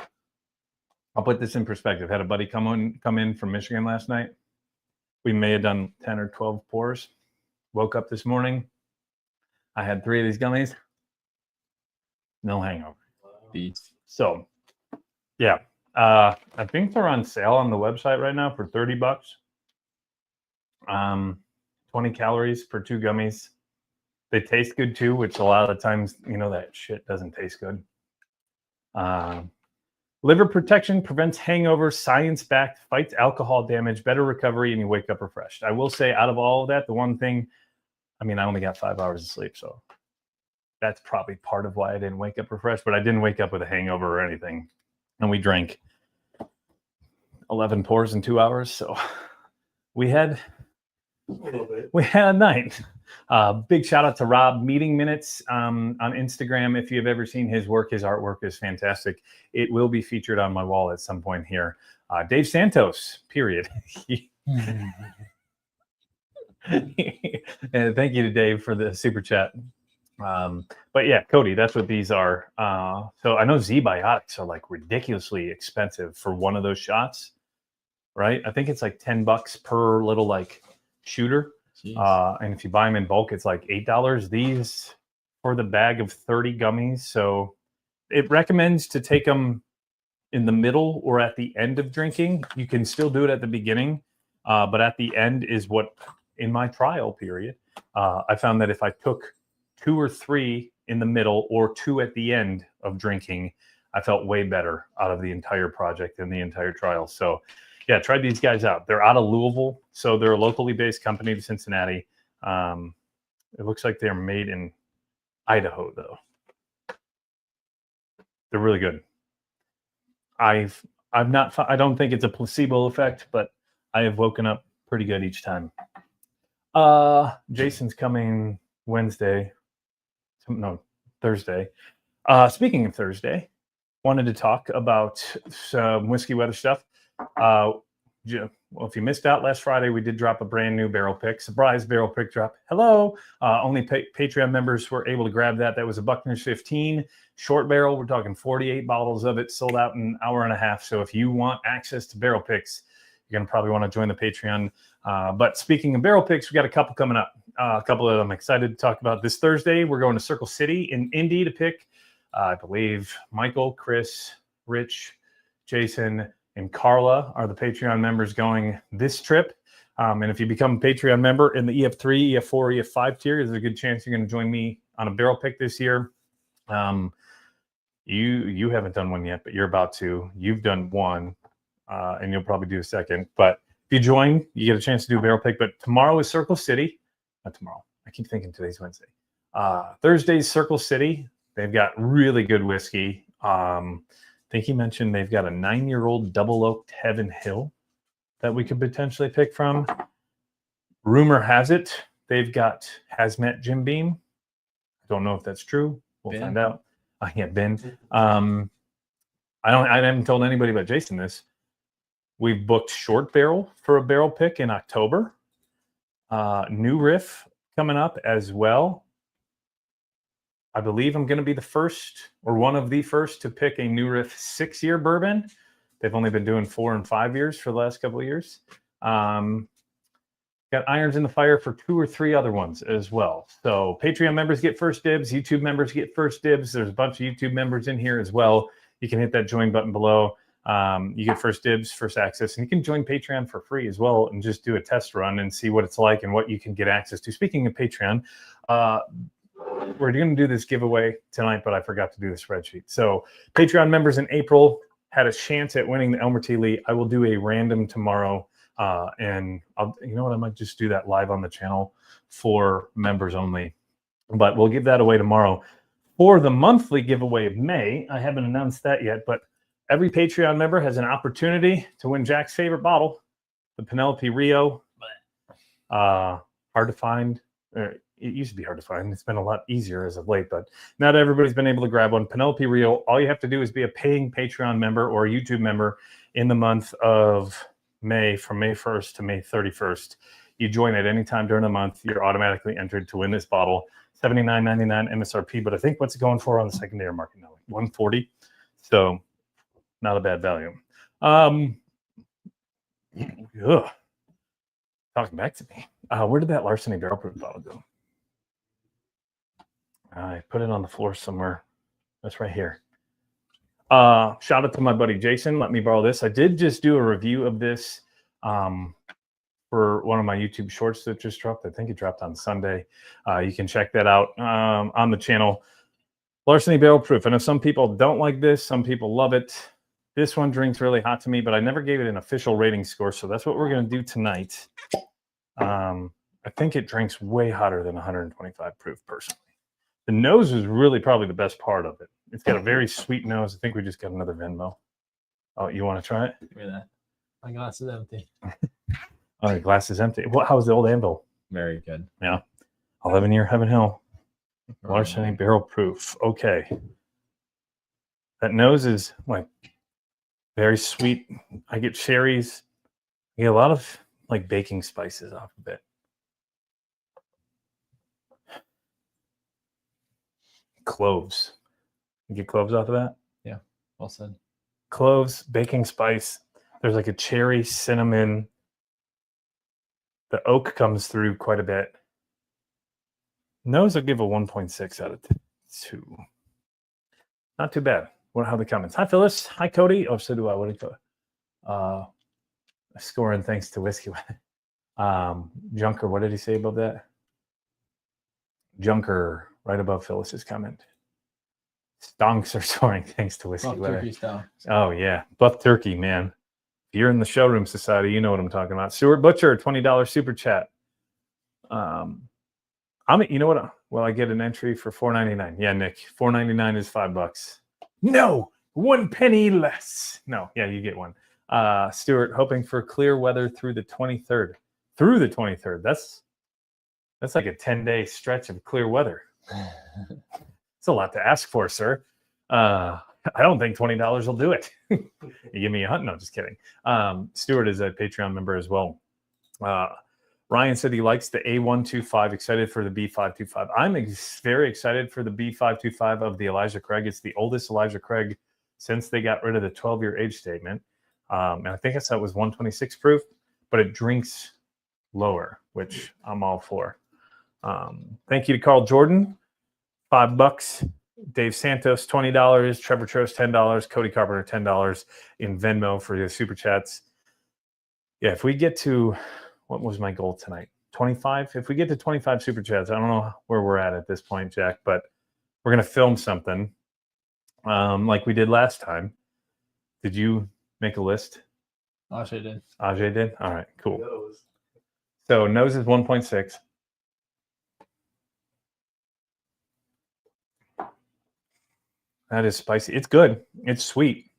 I'll put this in perspective. Had a buddy come in from Michigan last night. We may have done 10 or 12 pours. Woke up this morning. I had 3 of these gummies. No hangover. Beats. So, yeah. I think they're on sale on the website right now for $30. 20 calories for 2 gummies. They taste good too, which a lot of the times, that shit doesn't taste good. Liver protection prevents hangovers, science-backed, fights alcohol damage, better recovery, and you wake up refreshed. I will say, out of all of that, the one thing, I only got 5 hours of sleep, so that's probably part of why I didn't wake up refreshed, but I didn't wake up with a hangover or anything. And we drank 11 pours in 2 hours, so we had a night. Big shout out to Rob Meeting Minutes on Instagram. If you've ever seen his work, his artwork is fantastic. It will be featured on my wall at some point here. Dave Santos, period. And thank you to Dave for the super chat. But yeah, Cody, that's what these are. So I know Z-Biotics are like ridiculously expensive for one of those shots, right? I think it's like $10 per little like shooter. And if you buy them in bulk, it's like $8. These for the bag of 30 gummies. So it recommends to take them in the middle or at the end of drinking. You can still do it at the beginning, but at the end is what, in my trial period, I found that if I took 2 or 3 in the middle or 2 at the end of drinking, I felt way better out of the entire project and the entire trial. So yeah, try these guys out. They're out of Louisville, so they're a locally based company to Cincinnati. It looks like they're made in Idaho, though. They're really good. I've not. I don't think it's a placebo effect, but I have woken up pretty good each time. Jason's coming Wednesday. No, Thursday. Speaking of Thursday, wanted to talk about some whiskey weather stuff. Well, if you missed out last Friday, we did drop a brand new barrel pick, surprise barrel pick drop. Hello, only Patreon members were able to grab that. That was a Buckner's 15 short barrel. We're talking 48 bottles of it, sold out in an hour and a half. So if you want access to barrel picks, you're gonna probably want to join the Patreon. But speaking of barrel picks, we got a couple coming up. A couple that I'm excited to talk about. This Thursday, we're going to Circle City in Indy to pick, I believe, Michael, Chris, Rich, Jason, and Carla are the Patreon members going this trip. And if you become a Patreon member in the EF3, EF4, EF5 tier, there's a good chance you're going to join me on a barrel pick this year. You haven't done one yet, but you're about to. You've done one, and you'll probably do a second. But if you join, you get a chance to do a barrel pick. But tomorrow is Circle City. Not tomorrow. I keep thinking today's Wednesday. Thursday's Circle City. They've got really good whiskey. I think he mentioned they've got a 9-year-old double oaked Heaven Hill that we could potentially pick from. Rumor has it they've got Hazmat Jim Beam. I don't know if that's true. We'll find out. Yeah, Ben. I haven't told anybody but Jason this. We've booked Short Barrel for a barrel pick in October. New Riff coming up as well. I believe I'm going to be the first or one of the first to pick a New Riff 6-year bourbon. They've only been doing 4 and 5 years for the last couple of years. Got irons in the fire for 2 or 3 other ones as well. So Patreon members get first dibs. YouTube members get first dibs. There's a bunch of YouTube members in here as well. You can hit that join button below. You get first dibs, first access, and you can join Patreon for free as well and just do a test run and see what it's like and what you can get access to. Speaking of Patreon, we're going to do this giveaway tonight, but I forgot to do the spreadsheet. So Patreon members in April had a chance at winning the Elmer T. Lee. I will do a random tomorrow, and you know what? I might just do that live on the channel for members only. But we'll give that away tomorrow. For the monthly giveaway of May, I haven't announced that yet, but every Patreon member has an opportunity to win Jack's favorite bottle, the Penelope Rio. Hard to find. It used to be hard to find. It's been a lot easier as of late, but not everybody's been able to grab one. Penelope Rio, all you have to do is be a paying Patreon member or a YouTube member in the month of May, from May 1st to May 31st. You join at any time during the month, you're automatically entered to win this bottle. $79.99 MSRP, but I think what's it going for on the secondary market now? Like $140. So not a bad value. Talking back to me. Where did that Larceny barrel proof bottle go? I put it on the floor somewhere. That's right here. Shout out to my buddy Jason. Let me borrow this. I did just do a review of this for one of my YouTube shorts that just dropped. I think it dropped on Sunday. You can check that out on the channel. Larceny barrel proof. I know some people don't like this. Some people love it. This one drinks really hot to me, but I never gave it an official rating score. So that's what we're going to do tonight. I think it drinks way hotter than 125 proof personally. The nose is really probably the best part of it. It's got a very sweet nose. I think we just got another Venmo. Oh, you want to try it? Look at that. My glass is empty. Oh, your glass is empty. Well, how's the old anvil? Very good. Yeah. 11-year Heaven Hill. Larceny barrel proof. Okay. That nose is like very sweet. I get cherries. I get a lot of like baking spices off of it. Cloves. You get cloves off of that? Yeah. Well said. Cloves, baking spice. There's like a cherry, cinnamon. The oak comes through quite a bit. Nose, I'll give a 1.6 out of 2. Not too bad. how the comments. Hi, Phyllis. Hi, Cody. Oh, so do I. What did you scoring thanks to Whiskey. Junker, what did he say above that? Junker, right above Phyllis's comment. Stonks are soaring thanks to Whiskey Buff Weather. turkey style. Oh, yeah. Buff Turkey, man. If you're in the Showroom Society, you know what I'm talking about. Stuart Butcher, $20 super chat. You know what? Well, I get an entry for $4.99. Yeah, Nick, $4.99 is $5. No, 1 penny less. No, yeah, you get one. Stuart, hoping for clear weather through the 23rd. Through the 23rd. That's like a 10-day stretch of clear weather. It's a lot to ask for, sir. I don't think $20 will do it. You give me a hunt? No, just kidding. Stuart is a Patreon member as well. Ryan said he likes the A125. Excited for the B525. I'm very excited for the B525 of the Elijah Craig. It's the oldest Elijah Craig since they got rid of the 12-year age statement. And I think I said it was 126 proof, but it drinks lower, which I'm all for. Thank you to Carl Jordan, $5. Dave Santos, $20. Trevor Trost, $10. Cody Carpenter, $10 in Venmo for the super chats. Yeah, if we get to, what was my goal tonight? 25? If we get to 25 super chats, I don't know where we're at this point, Jack, but we're going to film something like we did last time. Did you make a list? Ajay did. Ajay did? All right, cool. Nose. So nose is 1.6. That is spicy. It's good. It's sweet.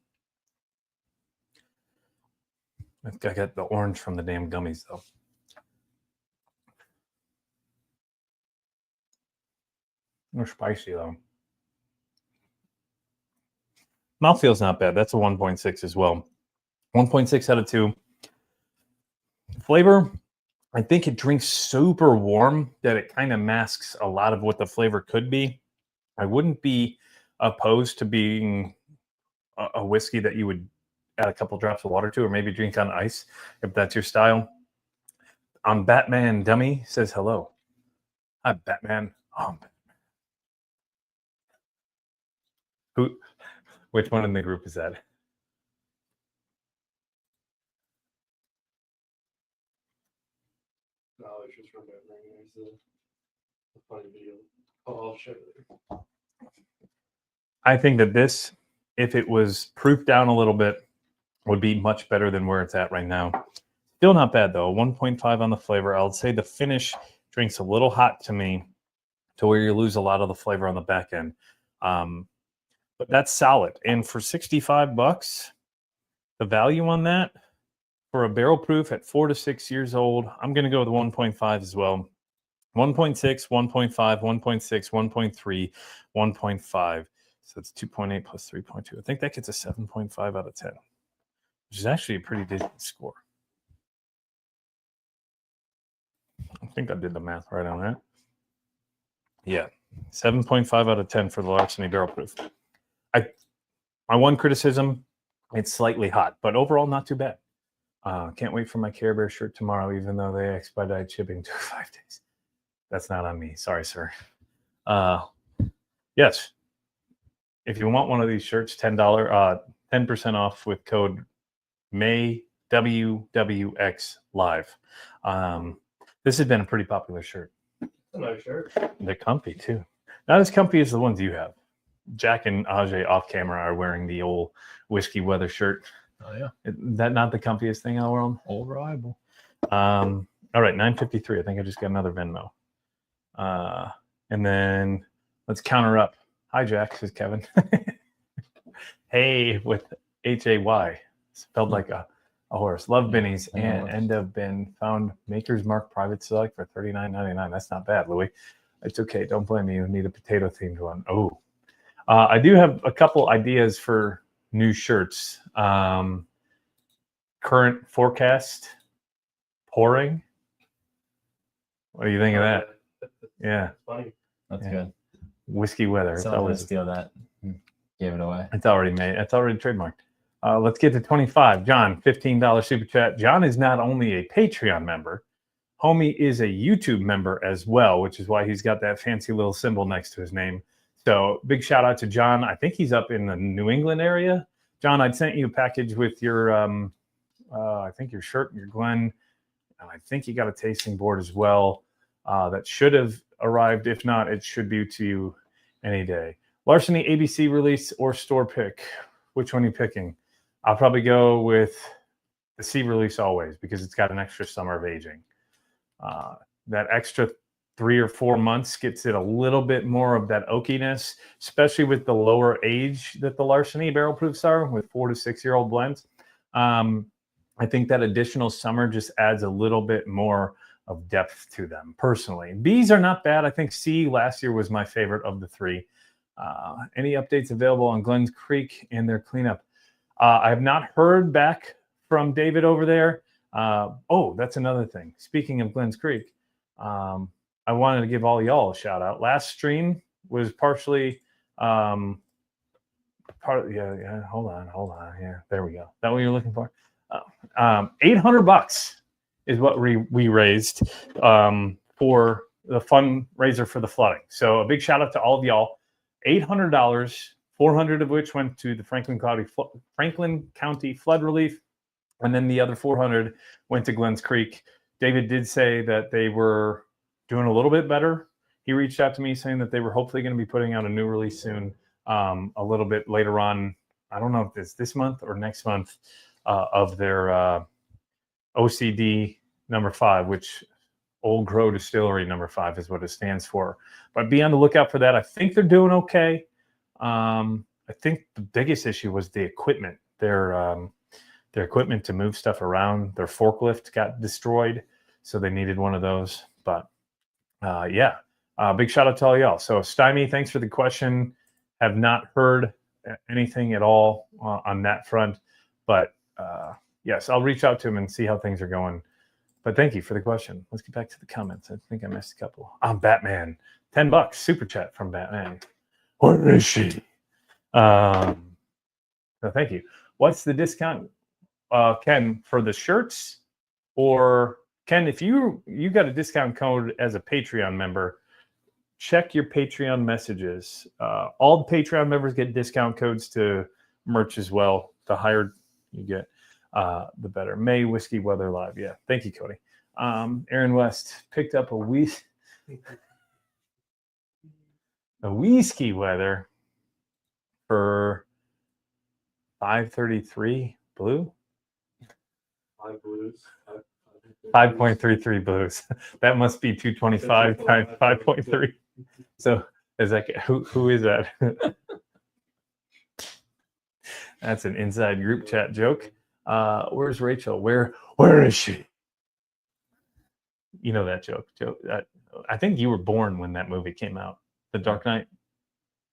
I got the orange from the damn gummies, though. They're spicy, though. Mouthfeel's not bad. That's a 1.6 as well. 1.6 out of 2. Flavor, I think it drinks super warm that it kind of masks a lot of what the flavor could be. I wouldn't be opposed to being a whiskey that you would add a couple drops of water to, or maybe drink on ice if that's your style. Batman Dummy says hello. Hi, Batman. Which one in the group is that? No, it's just remembering. There's a funny video. Oh, I'll show you. I think that this, if it was proofed down a little bit, would be much better than where it's at right now. Still not bad, though. 1.5 on the flavor. I would say the finish drinks a little hot to me to where you lose a lot of the flavor on the back end. But that's solid. And for $65, the value on that for a barrel proof at 4 to 6 years old, I'm going to go with 1.5 as well. 1.6, 1.5, 1.6, 1.3, 1.5. So it's 2.8 plus 3.2. I think that gets a 7.5 out of 10, which is actually a pretty decent score. I think I did the math right on that. Yeah, 7.5 out of 10 for the Larceny barrel proof. My one criticism, it's slightly hot, but overall not too bad. Can't wait for my Care Bear shirt tomorrow, even though they expedite shipping to 5 days. That's not on me. Sorry, sir. Yes. If you want one of these shirts, $10, 10% off with code MAYWWX live. This has been a pretty popular shirt. It's a nice shirt. They're comfy too. Not as comfy as the ones you have. Jack and Ajay off camera are wearing the old Whiskey Weather shirt. Oh yeah. Is that not the comfiest thing in the world? Old reliable. All right, 9:53. I think I just got another Venmo. And then let's counter up. Hi, Jack, says Kevin. Hey, with Hay. Spelled like a horse. Love Benny's and end of bin. Found Maker's Mark Private Select for $39.99. That's not bad, Louis. It's okay. Don't blame me. You need a potato themed one. Oh, I do have a couple ideas for new shirts. Current forecast pouring. What do you think of that? Yeah, Funny. That's Yeah. good. Whiskey Weather. It's Someone always steal that. Gave it away. It's already made. It's already trademarked. Let's get to 25. John, $15 super chat. John is not only a Patreon member, homie is a YouTube member as well, which is why he's got that fancy little symbol next to his name. So big shout out to John. I think he's up in the New England area. John, I'd sent you a package with your, I think your shirt and your Glen. And I think you got a tasting board as well. That should have arrived. If not, it should be to you any day. Larceny ABC release or store pick? Which one are you picking? I'll probably go with the C release always because it's got an extra summer of aging. That extra 3 or 4 months gets it a little bit more of that oakiness, especially with the lower age that the Larceny barrel proofs are with 4 to 6 year old blends. I think that additional summer just adds a little bit more of depth to them personally. B's are not bad. I think C last year was my favorite of the 3. Any updates available on Glens Creek and their cleanup? I have not heard back from David over there. Oh, that's another thing. Speaking of Glens Creek, I wanted to give all y'all a shout out. Last stream was partially part of, yeah. Hold on. Yeah, there we go. That what you're looking for? $800 is what we raised for the fundraiser for the flooding. So a big shout out to all of y'all. $800, 400 of which went to the Franklin County flood relief, and then the other 400 went to Glens Creek. David did say that they were doing a little bit better. He reached out to me saying that they were hopefully going to be putting out a new release soon, a little bit later on. I don't know if it's this month or next month, of their OCD number 5, which Old Crow Distillery number 5 is what it stands for. But be on the lookout for that. I think they're doing okay. I think the biggest issue was the equipment. Their equipment to move stuff around. Their forklift got destroyed, so they needed one of those. But yeah, big shout out to all y'all. So Stymie, thanks for the question. Have not heard anything at all on that front, but yes, I'll reach out to him and see how things are going. But thank you for the question. Let's get back to the comments. I think I missed a couple. Batman, $10 super chat from Batman. Where is she? So thank you. What's the discount, Ken, for the shirts? Or Ken, if you got a discount code as a Patreon member, check your Patreon messages. All the Patreon members get discount codes to merch as well. The higher you get, the better. May Whiskey Weather Live. Yeah. Thank you, Cody. Aaron West picked up a Whiskey Weather for $5.33 blue. 5 blues. 5.33 blues. That must be 225 times 5.3. So is that who is that? That's an inside group chat joke. Where's Rachel? Where is she? You know that joke. I think you were born when that movie came out, The Dark Knight.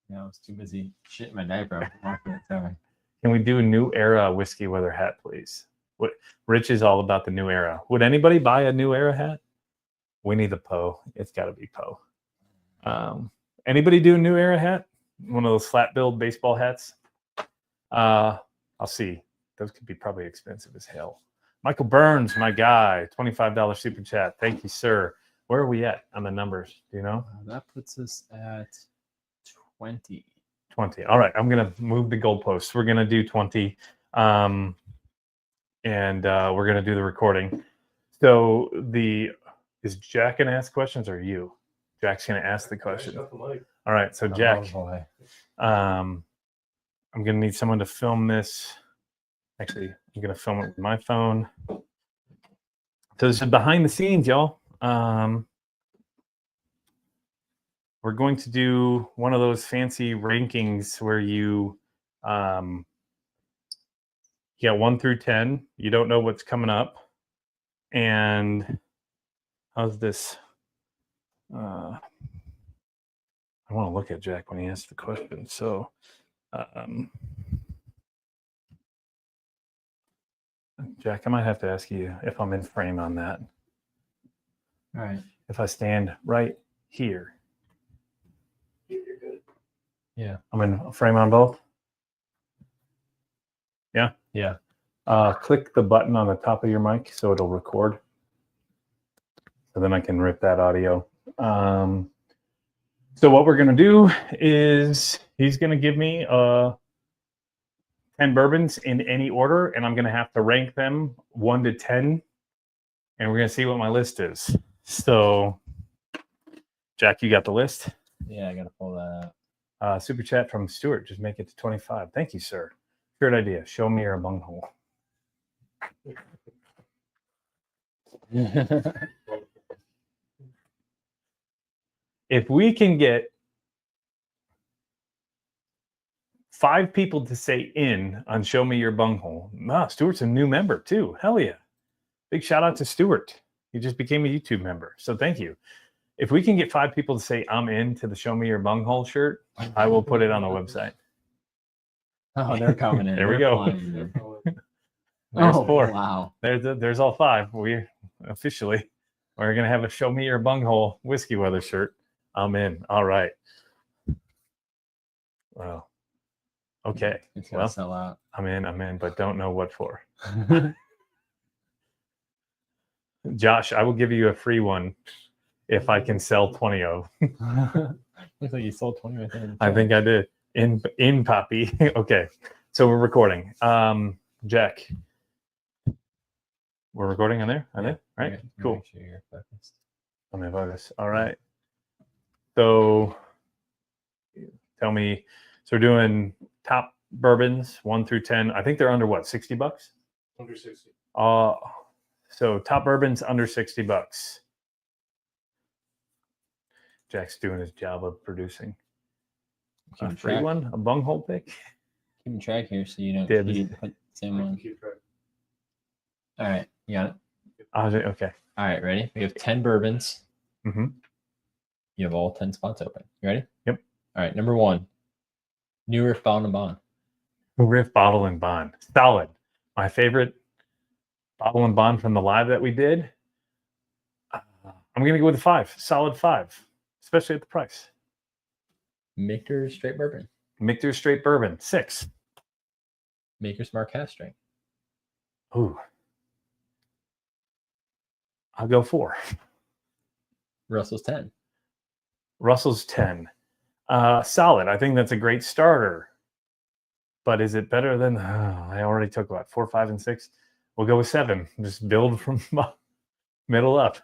Yeah, I was too busy shitting my diaper. Can we do a new era Whiskey Weather hat, please? What Rich is all about the new era. Would anybody buy a new era hat? Winnie the Pooh. It's got to be Poe. Anybody do a new era hat? One of those flat billed baseball hats? I'll see. Those could be probably expensive as hell. Michael Burns, my guy, $25 super chat. Thank you, sir. Where are we at on the numbers? Do you know? That puts us at 20. 20. All right. I'm going to move the goalposts. We're going to do 20. And we're going to do the recording. So is Jack going to ask questions or you? Jack's going to ask the question. All right. So Jack, I'm going to need someone to film this. Actually, I'm going to film it with my phone. So this is behind the scenes, y'all. We're going to do one of those fancy rankings where you get 1 through 10. You don't know what's coming up. And how's this? I want to look at Jack when he asks the question. So Jack, I might have to ask you if I'm in frame on that. All right. If I stand right here. You're good. Yeah. I'm in frame on both? Yeah? Yeah. Click the button on the top of your mic so it'll record. So then I can rip that audio. So what we're gonna do is he's gonna give me 10 bourbons in any order, and I'm gonna have to rank them 1 to 10, and we're gonna see what my list is. So, Jack, you got the list? Yeah, I gotta pull that Super chat from Stuart. Just make it to 25. Thank you, sir. Great idea. Show me your bunghole. out. If we can get 5 people to say in on Show Me Your Bunghole. Stuart's a new member too. Hell yeah. Big shout out to Stuart. He just became a YouTube member. So thank you. If we can get 5 people to say I'm in to the Show Me Your Bunghole shirt, I will put it on the website. Oh, they're coming in. There we They're go. flying in. There's Oh, 4. wow. There's all 5. We're gonna have a Show Me Your Bunghole whiskey weather shirt. I'm in. All right. Wow. Okay. It's gonna Well, sell out. I'm in, but don't know what for. Josh, I will give you a free one if I can sell 20 of. Looks like you sold 20 right there. I think I did. In Poppy. Okay. So we're recording. Jack. We're recording on there? On there? Right? Okay, Cool. Make sure you're focused. I'm in focus. All right. So tell me, so we're doing top bourbons 1 through 10. I think they're under what, $60? Under 60. So top bourbons under $60. Jack's doing his job of producing. A Keeping free track. one? A bunghole pick? Keeping track here so you don't Dibs. cheat. Put the same one. Keep track. All right, you got it. Okay. All right, ready? We have 10 bourbons. Mm-hmm. You have all 10 spots open. You ready? Yep. All right, number 1. New Riff Bottle and Bond. Riff Bottle and Bond. Solid. My favorite bottle and bond from the live that we did. I'm going to go with a 5. Solid 5, especially at the price. Maker's Straight Bourbon. Michter's Straight Bourbon, 6. Maker's Marquez Strength. Ooh. I'll go 4. Russell's 10. Russell's 10. Solid. I think that's a great starter. But is it better than, I already took what, 4, 5, and 6? We'll go with 7. Just build from middle up.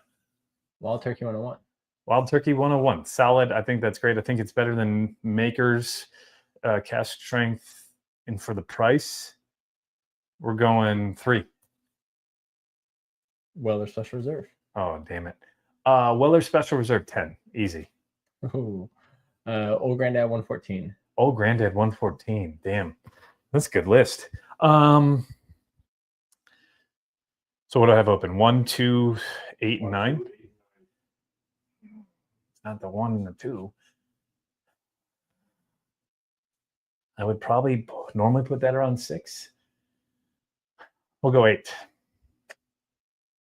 Wild Turkey 101. Wild Turkey 101. Solid. I think that's great. I think it's better than Maker's Cask Strength. And for the price, we're going 3. Weller Special Reserve. Oh, damn it. Weller Special Reserve 10. Easy. Ooh. Old Granddad 114. Old Granddad 114. Damn. That's a good list. So what do I have open? 1, 2, 8, and 9? It's not the 1 and the 2. I would probably normally put that around 6. We'll go 8.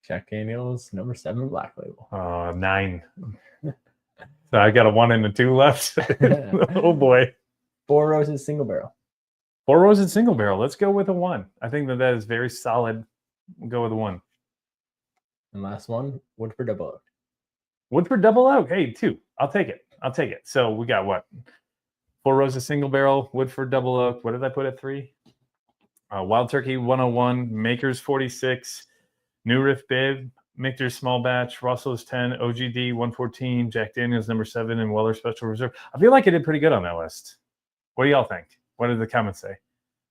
Jack Daniels number 7 Black Label. 9. So I got a 1 and a 2 left. Oh boy. 4 Roses Single Barrel. 4 Roses Single Barrel. Let's go with a 1. I think that is very solid. We'll go with a 1. And last one, Woodford Double Oak. Woodford Double Oak. Hey, 2. I'll take it. So we got what? 4 Roses Single Barrel, Woodford Double Oak. What did I put at 3? Wild Turkey 101, Maker's 46, New Riff Bib, Michter's Small Batch, Russell's 10, OGD 114, Jack Daniels number 7, and Weller Special Reserve. I feel like I did pretty good on that list. What do y'all think? What did the comments say?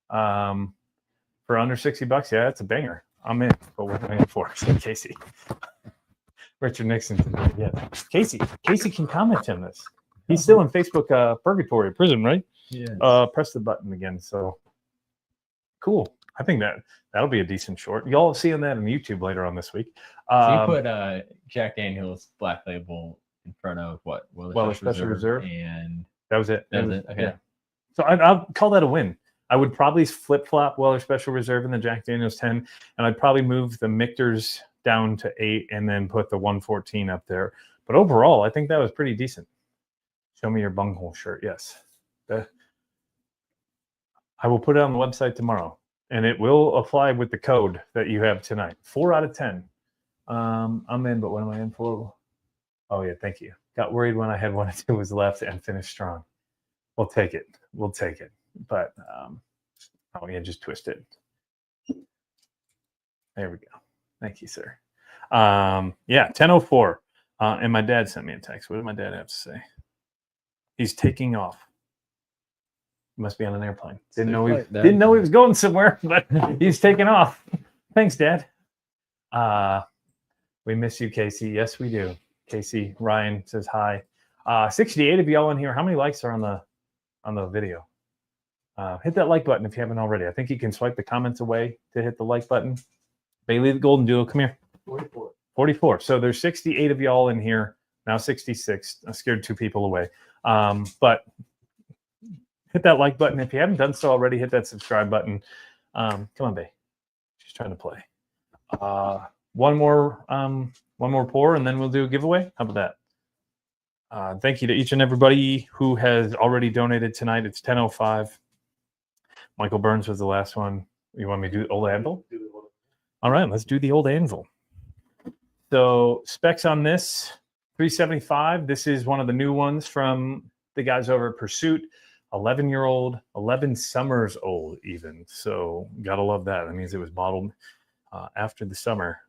For under $60, yeah, that's a banger. I'm in. But what am I in for? Said Casey. Richard Nixon. Yeah. Casey can comment on this. He's still in Facebook purgatory prison, right? Yeah. Press the button again. So cool. I think that'll be a decent short. Y'all seeing that on YouTube later on this week. So you put Jack Daniels Black Label in front of what? Weller Special Reserve. And that was it. that was it. Okay. Yeah. So I'll call that a win. I would probably flip-flop Weller Special Reserve and the Jack Daniels 10, and I'd probably move the Michter's down to 8 and then put the 114 up there. But overall, I think that was pretty decent. Show me your bunghole shirt. Yes. I will put it on the website tomorrow, and it will apply with the code that you have tonight. 4 out of 10. I'm in, but what am I in for? Oh, yeah, thank you. Got worried when I had 1 or 2 was left and finished strong. We'll take it. We'll take it. But oh yeah, just twist it. There we go. Thank you, sir. Yeah, 10:04. And my dad sent me a text. What did my dad have to say? He's taking off. He must be on an airplane. Didn't know he was going somewhere, but he's taking off. Thanks, Dad. We miss you, Casey. Yes, we do. Casey Ryan says hi. 68 of y'all in here. How many likes are on the video? Hit that like button if you haven't already. I think you can swipe the comments away to hit the like button. Bailey the Golden Duo, come here. 44. 44. So there's 68 of y'all in here. Now 66. I scared 2 people away. But hit that like button. If you haven't done so already, hit that subscribe button. Come on, Bae. She's trying to play. One more pour, and then we'll do a giveaway. How about that? Thank you to each and everybody who has already donated tonight. It's 10:05. Michael Burns was the last one. You want me to do old anvil? All right, let's do the old anvil. So specs on this, 375. This is one of the new ones from the guys over at Pursuit. 11-year-old, 11 summers old even. So gotta love that. That means it was bottled after the summer.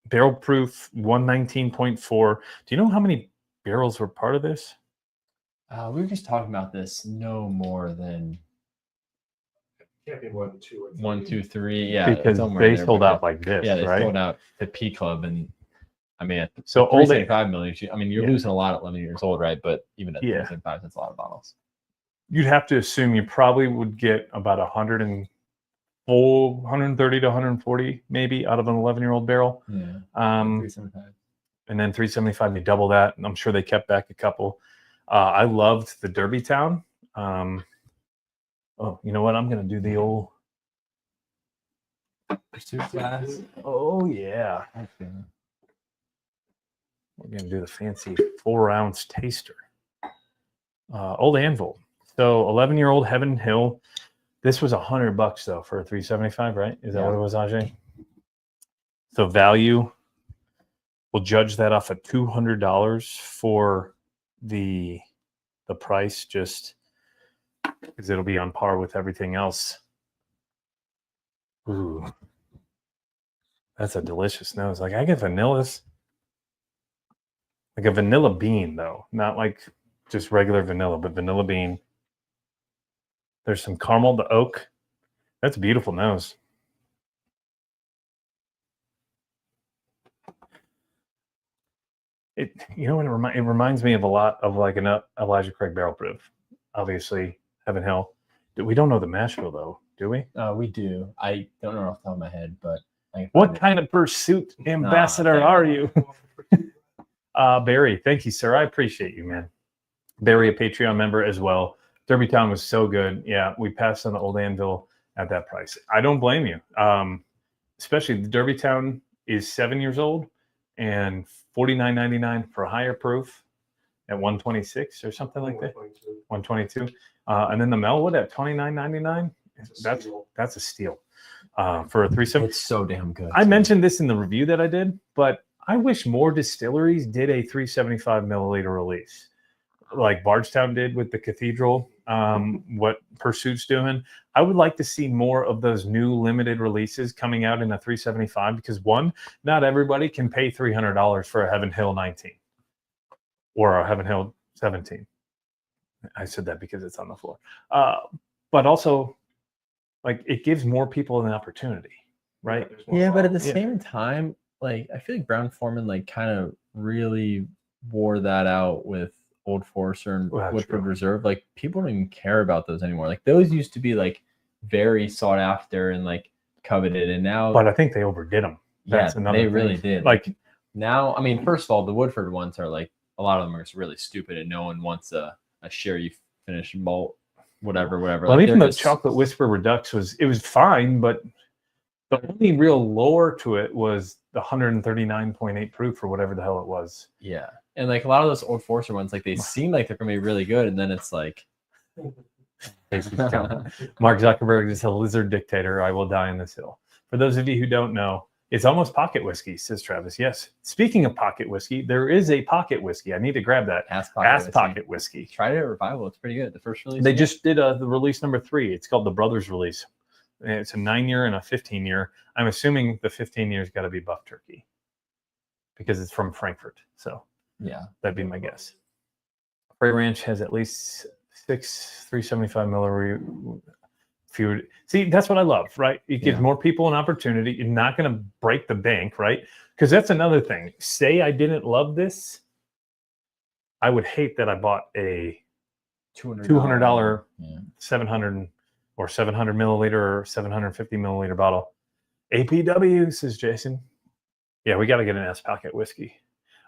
Barrel proof 119.4. Do you know how many barrels were part of this? We were just talking about this. No more than Can't be more than 2 or 3. 1, 2, 3. Yeah, Because somewhere they there, sold but out like this, yeah, they right? sold out at P Club, and I mean, So old 375 million. I mean, you're Yeah. losing a lot at 11 years old, right? But even at Yeah. 375, that's a lot of bottles. You'd have to assume you probably would get about 130 to 140 maybe out of an 11-year-old barrel. Yeah. 375. And then 375, you double that. And I'm sure they kept back a couple. I loved the Derby Town. Oh, you know what? I'm going to do the old. Pursuit class. Oh, yeah. Okay. We're going to do the fancy 4-ounce taster. Old Anvil. So 11-year-old Heaven Hill. This was $100 though for a 375, right? Is that Yeah. what it was, Ajay? So value, we'll judge that off of $200 for the price, just because it'll be on par with everything else. Ooh, that's a delicious nose. Like I get vanillas, like a vanilla bean though, not like just regular vanilla, but vanilla bean. There's some caramel, the oak. That's a beautiful nose. It, you know what it reminds me of a lot of like an Elijah Craig barrel proof. Obviously, Heaven Hill. We don't know the mash bill though, do we? We do. I don't know off the top of my head, but What kind of Pursuit ambassador are you? Barry, thank you, sir. I appreciate you, man. Barry, a Patreon member as well. Derby Town was so good. Yeah, we passed on the Old Anvil at that price. I don't blame you. Especially the Derby Town is 7 years old and $49.99 for higher proof at 126 or something like that. 122. And then the Melwood at $29.99. That's a steal for a 370. It's so damn good. I mentioned this in the review that I did, but I wish more distilleries did a 375 milliliter release, like Bardstown did with the Cathedral. What Pursuit's doing. I would like to see more of those new limited releases coming out in a 375 because one, not everybody can pay $300 for a Heaven Hill 19 or a Heaven Hill 17. I said that because it's on the floor. But also, like, it gives more people an opportunity, right? Yeah, but at the Yeah. same time, like I feel like Brown Foreman like kind of really wore that out with Old Forester and Well, Woodford true. Reserve. Like people don't even care about those anymore. Like those used to be like very sought after and like coveted, and now But I think they overdid them. yeah, another they thing. really did. Like, now, I mean, first of all, the Woodford ones are like a lot of them are just really stupid, and no one wants a sherry finished malt, whatever. well, Like, even they're the just- Chocolate Whisper Redux was fine, but the only real lore to it was the 139.8 proof or whatever the hell it was. yeah, and like a lot of those Old Forester ones, like they seem like they're gonna be really good, and then it's like. Mark Zuckerberg is a lizard dictator. I will die on this hill. For those of you who don't know, It's almost pocket whiskey, says Travis. Yes. Speaking of pocket whiskey, there is a pocket whiskey. I need to grab that. Ass Pocket whiskey. Tried it at Revival. It's pretty good. The first release. They just did the release number 3. It's called the Brothers release. And it's a 9-year and a 15-year. I'm assuming the 15 years got to be Buff Turkey because it's from Frankfurt. So yeah, that'd be my guess. Frey Ranch has at least 6 375 milliliter. See, that's what I love, right? It gives more people an opportunity. You're not going to break the bank, right? Because that's another thing. Say I didn't love this, I would hate that I bought a $200 700 or 700 milliliter or 750 milliliter bottle. APW, says Jason. Yeah, we got to get an S pocket whiskey.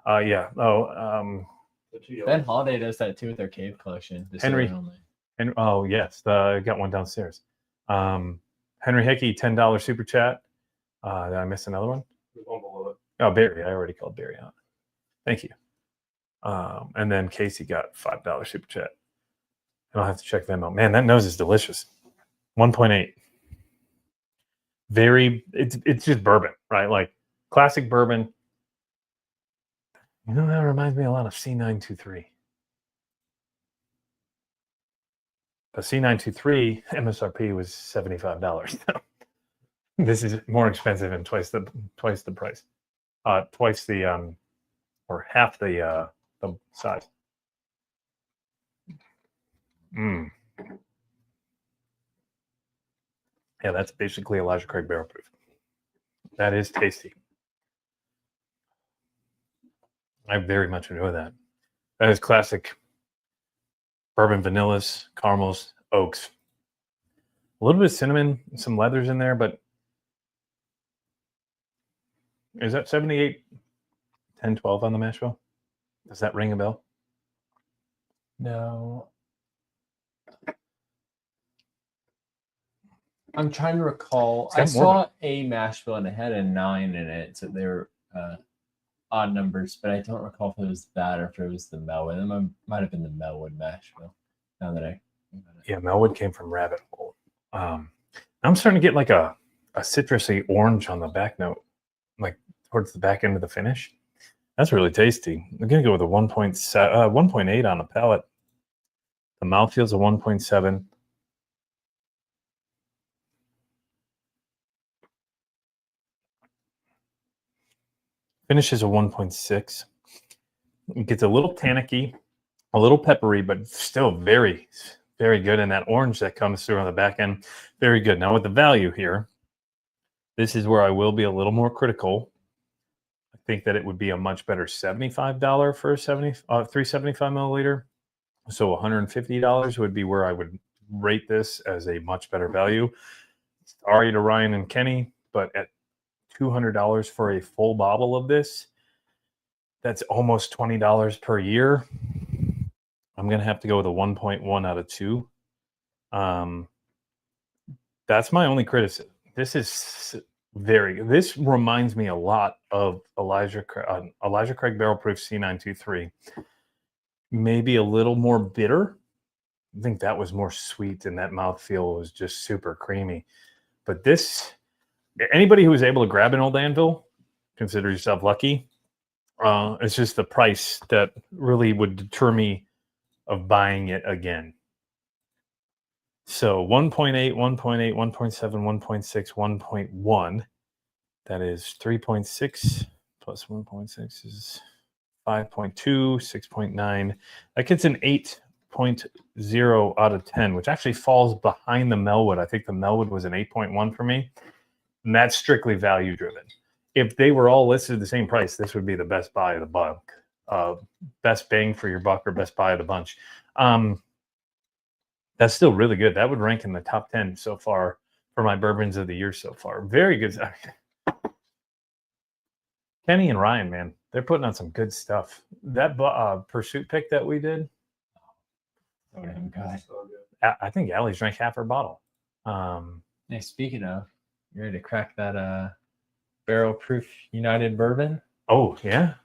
Yeah. Ben Holiday does that too with their cave collection. Henry. And oh yes, I got one downstairs. Henry Hickey, $10 super chat. Did I miss another one? Oh, Barry. I already called Barry out. Thank you. And then Casey got $5 super chat. I'll have to check Venmo. Man, that nose is delicious. 1.8. It's just bourbon, right? Like classic bourbon. You know, that reminds me a lot of C923. The C923 MSRP was $75. This is more expensive and twice the price. Twice the or half the size. Yeah, that's basically Elijah Craig barrel proof. That is tasty. I very much enjoy that. That is classic bourbon vanillas, caramels, oaks. A little bit of cinnamon, some leathers in there, but is that 78, 10, 12 on the mash bill? Does that ring a bell? No. I'm trying to recall. I saw a mash bill and it had a 9 in it, so they were odd numbers, but I don't recall if it was that or if it was the Melwood. It might have been the Melwood mash bill. Now that I yeah, Melwood came from Rabbit Hole. I'm starting to get like a citrusy orange on the back note, like towards the back end of the finish. That's really tasty. I'm gonna go with a 1.8 on the palate. The mouthfeel's a 1.7. Finish is a 1.6. It gets a little tannicky, a little peppery, but still very, very good. And that orange that comes through on the back end, very good. Now with the value here, this is where I will be a little more critical. I think that it would be a much better $75 for a 375 milliliter. So $150 would be where I would rate this as a much better value. Sorry to Ryan and Kenny, but at $200 for a full bottle of this, that's almost $20 per year. I'm going to have to go with a 1.1 out of 2. That's my only criticism. This is this reminds me a lot of Elijah Craig Barrel Proof C923. Maybe a little more bitter. I think that was more sweet and that mouthfeel was just super creamy. But this, anybody who was able to grab an Old Anvil, consider yourself lucky. It's just the price that really would deter me of buying it again. So 1.8, 1.8, 1.7, 1.6, 1.1. That is 3.6 plus 1.6 is 5.2, 6.9. That gets an 8.0 out of 10, which actually falls behind the Melwood. I think the Melwood was an 8.1 for me. And that's strictly value driven. If they were all listed at the same price, this would be the best buy of the buck, best bang for your buck or best buy of the bunch. That's still really good. That would rank in the top 10 so far for my bourbons of the year so far. Very good. Kenny and Ryan, man, they're putting on some good stuff. That Pursuit pick that we did, I think Allie's drank half her bottle. Hey, speaking of, you ready to crack that barrel proof United bourbon? Oh, yeah.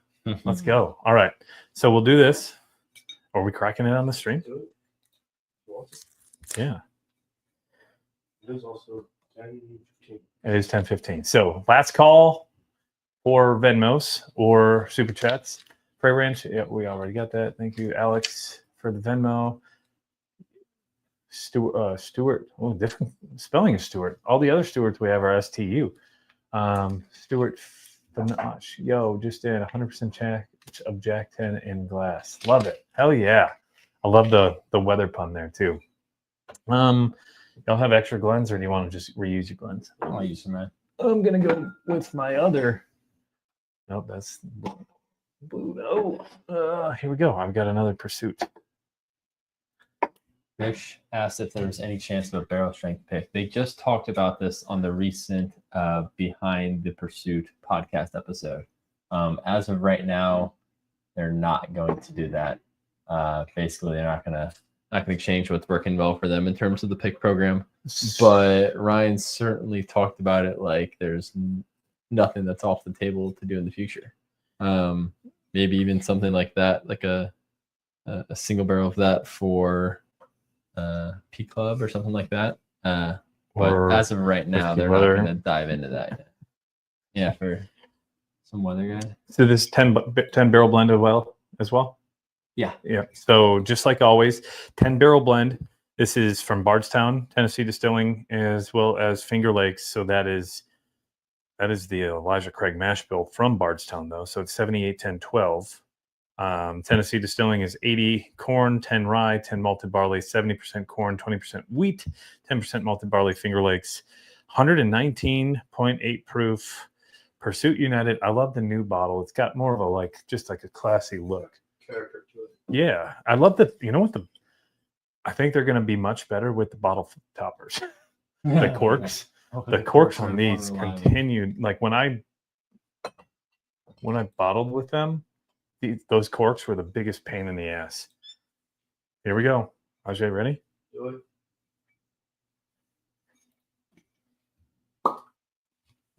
Let's go. All right. So we'll do this. Are we cracking it on the stream? Yeah. It is also 10:15. It is 10:15. So last call. or Venmos or Super Chats. Prairie Ranch, yeah, we already got that. Thank you, Alex, for the Venmo. Stewart. Oh, different spelling of Stewart. All the other Stewarts we have are STU. Stewart Fanache. Yo, just did 100% check of Jack 10 in glass. Love it. Hell yeah. I love the weather pun there too. Y'all have extra Glens, or do you want to just reuse your Glens? I'll use some, man. I'm gonna go with my other. Nope, that's blue. No. Here we go. I've got another Pursuit. Fish asked if there was any chance of a barrel strength pick. They just talked about this on the recent Behind the Pursuit podcast episode. As of right now, they're not going to do that. Basically, they're not gonna change what's working well for them in terms of the pick program. But Ryan certainly talked about it like there's nothing that's off the table to do in the future. Maybe even something like that, like a single barrel of that for P Club or something like that. But as of right now, they're not going to dive into that yet. Yeah, for some weather guy. So this 10 barrel blend as well? Yeah. Yeah. So just like always, 10 barrel blend. This is from Bardstown, Tennessee Distilling, as well as Finger Lakes. So that is the Elijah Craig mash bill from Bardstown, though. So it's 78, 10, 12. Tennessee Distilling is 80 corn, 10 rye, 10 malted barley, 70% corn, 20% wheat, 10% malted barley. Finger Lakes, 119.8 proof. Pursuit United. I love the new bottle. It's got more of a just like a classy look. Character to it. Yeah, I love the. You know what I think they're going to be much better with the bottle toppers. The corks. The corks on these continued. Like when I bottled with them, those corks were the biggest pain in the ass. Here we go. Ajay, ready? Do it.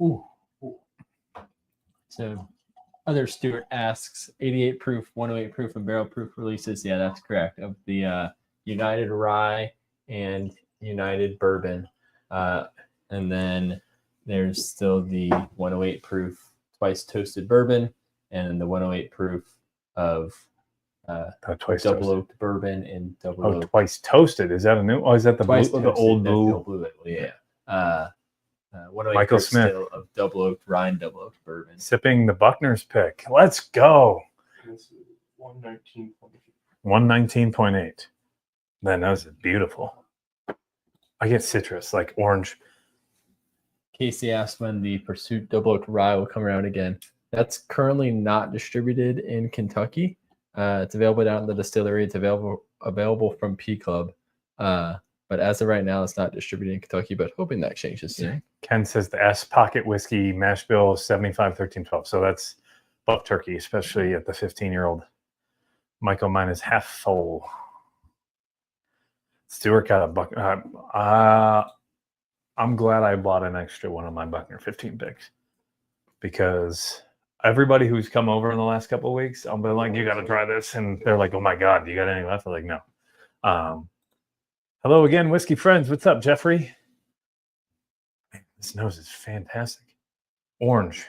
Ooh. So, other Stewart asks, 88 proof, 108 proof, and barrel proof releases. Yeah, that's correct. Of the United Rye and United Bourbon. And then there's still the 108 proof twice toasted bourbon and the 108 proof of double oaked bourbon and double oaked. Twice toasted. Is that a new? Oh, is that the old blue? Yeah. 108 Michael proof Smith still of double oaked Ryan double oaked bourbon. Sipping the Buckner's pick. Let's go. 119.8. Man, that was beautiful. I get citrus, like orange. Casey asked when the Pursuit Double Oaked Rye will come around again. That's currently not distributed in Kentucky. It's available down in the distillery. It's available from P Club. But as of right now, it's not distributed in Kentucky, but hoping that changes soon. Ken says the S Pocket Whiskey mash bill is 75, 13, 12. So that's buff turkey, especially at the 15-year-old. Michael, mine is half full. Stuart got a Buckner. I'm glad I bought an extra one of my Buckner 15 picks because everybody who's come over in the last couple of weeks, I'll be like, you got to try this. And they're like, oh my God, do you got any left? I'm like, no. Hello again, whiskey friends. What's up, Jeffrey? Man, this nose is fantastic. Orange,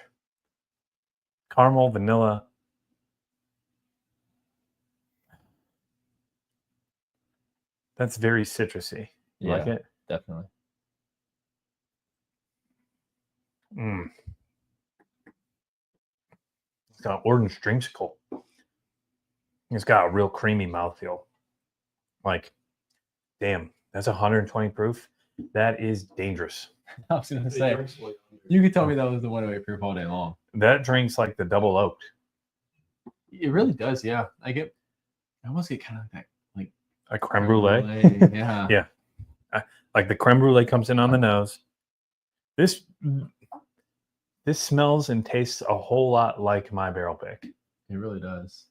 caramel, vanilla. That's very citrusy. You like it? Definitely. It's got orange dreamsicle. It's got a real creamy mouthfeel. Like, damn, that's 120 proof. That is dangerous. I was going to say, you could tell me that was the 108 proof all day long. That drinks like the double oaked. It really does, yeah. I almost get kind of like that, like a creme brulee. Yeah. Yeah. Like the creme brulee comes in on the nose. This smells and tastes a whole lot like my barrel pick. It really does.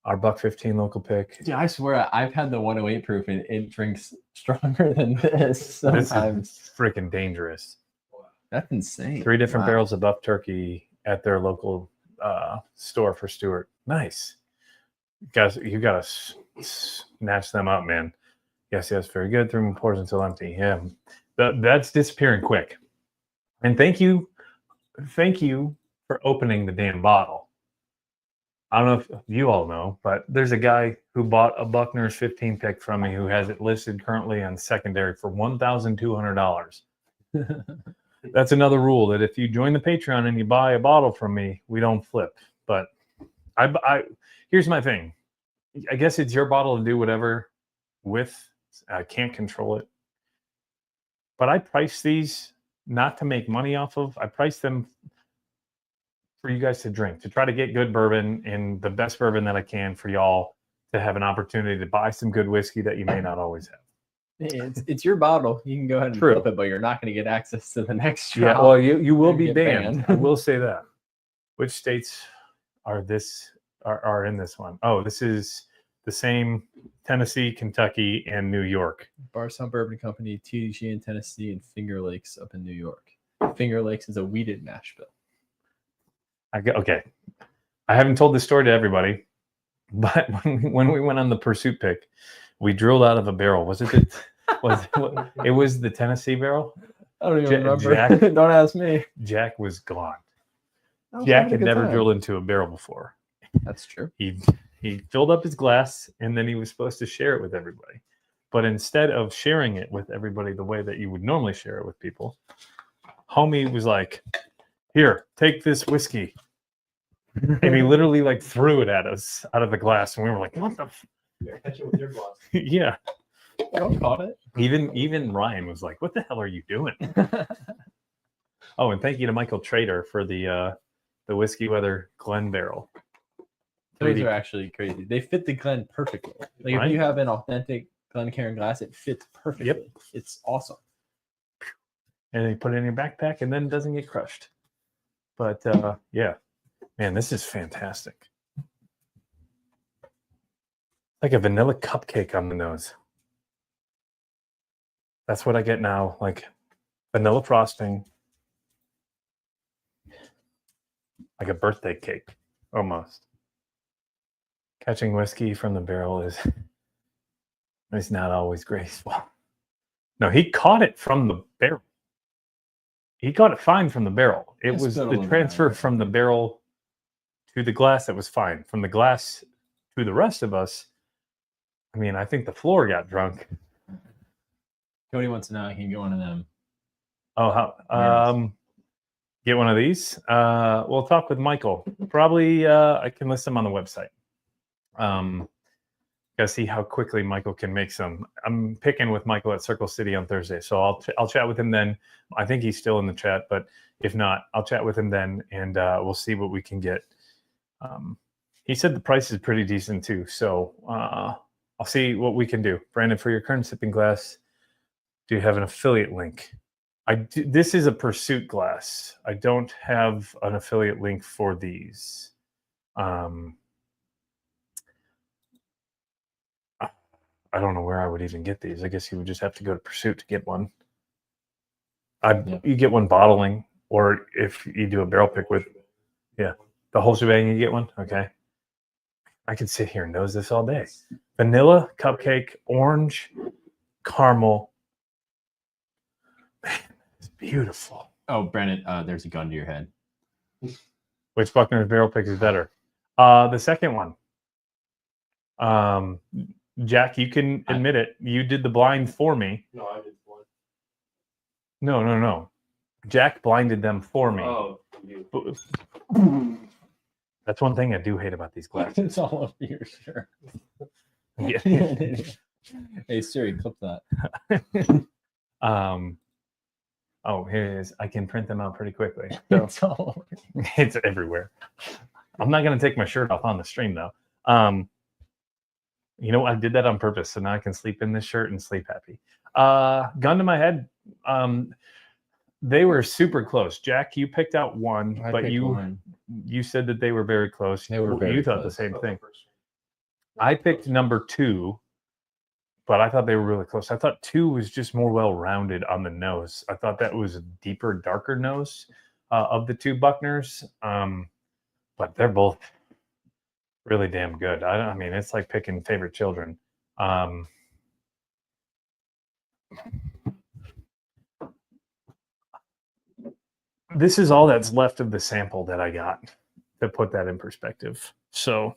Our Buck 15 local pick. Yeah, I swear I've had the 108 proof and it drinks stronger than this sometimes. This is freaking dangerous. That's insane. 3 different barrels of buff turkey at their local store for Stewart. Nice. Guys, you got to snatch them up, man. Yes, very good. 3 more pours until empty. Yeah, that's disappearing quick. And thank you for opening the damn bottle. I don't know if you all know, but there's a guy who bought a Buckner's 15 pick from me who has it listed currently on secondary for $1,200. That's another rule, that if you join the Patreon and you buy a bottle from me, we don't flip. But I here's my thing. I guess it's your bottle to do whatever with. I can't control it. But I price these not to make money off of. I price them for you guys to drink, to try to get good bourbon and the best bourbon that I can for y'all to have an opportunity to buy some good whiskey that you may not always have. It's your bottle. You can go ahead and True. flip it, but you're not going to get access to the next Yeah, drop. well, you will be Get banned. banned. I will say that. Which states are in this one? Oh, this is the same: Tennessee, Kentucky, and New York. Barstown Bourbon Company, TDG in Tennessee, and Finger Lakes up in New York. Finger Lakes is a wheated mash bill. Okay. I haven't told this story to everybody, but when we went on the pursuit pick, we drilled out of a barrel. Was it it was the Tennessee barrel? I don't even remember. Jack, Don't ask me. Jack was gone. I was Jack having a had good never time. drilled into a barrel before. That's true. He filled up his glass and then he was supposed to share it with everybody. But instead of sharing it with everybody the way that you would normally share it with people, homie was like, "Here, take this whiskey." And he literally like threw it at us out of the glass, and we were like, "What the?" Yeah, catch it with your glass. Yeah. Y'all caught it? Even Ryan was like, "What the hell are you doing?" Oh, and thank you to Michael Trader for the Whiskey Weather Glen barrel. Those 3D. are actually crazy. They fit the Glen perfectly. Like Right? if you have an authentic Glencairn glass, it fits perfectly. Yep. It's awesome. And you put it in your backpack, and then it doesn't get crushed. But yeah, man, this is fantastic. Like a vanilla cupcake on the nose. That's what I get now. Like vanilla frosting. Like a birthday cake, almost. Catching whiskey from the barrel is not always graceful. No, he caught it from the barrel. He caught it fine from the barrel. It Just was spit a the little bit transfer out. from the barrel to the glass that was fine. From the glass to the rest of us, I mean, I think the floor got drunk. Cody wants to know I can get one of them. Oh, how? Get one of these. We'll talk with Michael. Probably, I can list them on the website. Gotta see how quickly Michael can make some. I'm picking with Michael at Circle City on Thursday, so I'll chat with him then. I think he's still in the chat, but if not, I'll chat with him then, and we'll see what we can get. He said the price is pretty decent too, so I'll see what we can do. Brandon, for your current sipping glass, do you have an affiliate link? This is a Pursuit glass. I don't have an affiliate link for these. I don't know where I would even get these. I guess you would just have to go to Pursuit to get one. You get one bottling, or if you do a barrel pick with, the whole shebang, you get one. Okay. I could sit here and nose this all day. Vanilla, cupcake, orange, caramel. Man, it's beautiful. Oh, Brandon, there's a gun to your head. Which Buckner's barrel pick is better? The second one. Jack, you can admit it. You did the blind for me. No, I did one. No. Jack blinded them for me. Oh, you. That's one thing I do hate about these glasses. It's all over your shirt. Yeah. Hey Siri, clip that. Oh, here it is. I can print them out pretty quickly. So It's all over. it's everywhere. I'm not going to take my shirt off on the stream though. You know, I did that on purpose, so now I can sleep in this shirt and sleep happy. Gun to my head. They were super close. Jack, you picked out one, but you said that they were very close. They were very you thought the close. same thing. I picked number 2, but I thought they were really close. I thought 2 was just more well-rounded on the nose. I thought that was a deeper, darker nose of the 2 Buckners. But they're both really damn good. I mean, it's like picking favorite children. this is all that's left of the sample that I got, to put that in perspective. So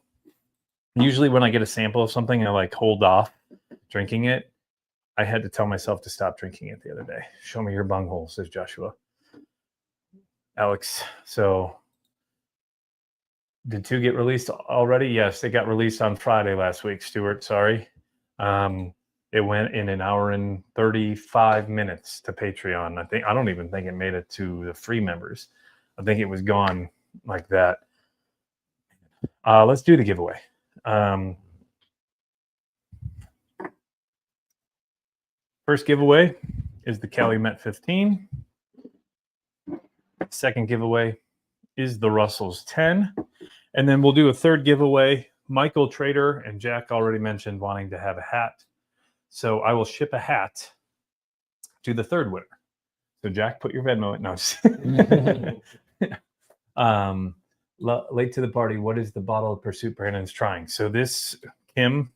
usually when I get a sample of something, I like hold off drinking it. I had to tell myself to stop drinking it the other day. Show me your bunghole, says Joshua. Alex, so did 2 get released already? Yes, they got released on Friday last week, Stuart. Sorry. It went in an hour and 35 minutes to Patreon. I don't even think it made it to the free members. I think it was gone like that. Let's do the giveaway. First giveaway is the Calumet 15. Second giveaway is the Russell's 10. And then we'll do a third giveaway. Michael Trader and Jack already mentioned wanting to have a hat. So I will ship a hat to the third winner. So Jack, put your Venmo in. No. Late to the party. What is the bottle of Pursuit Brandon's trying? So this, Kim,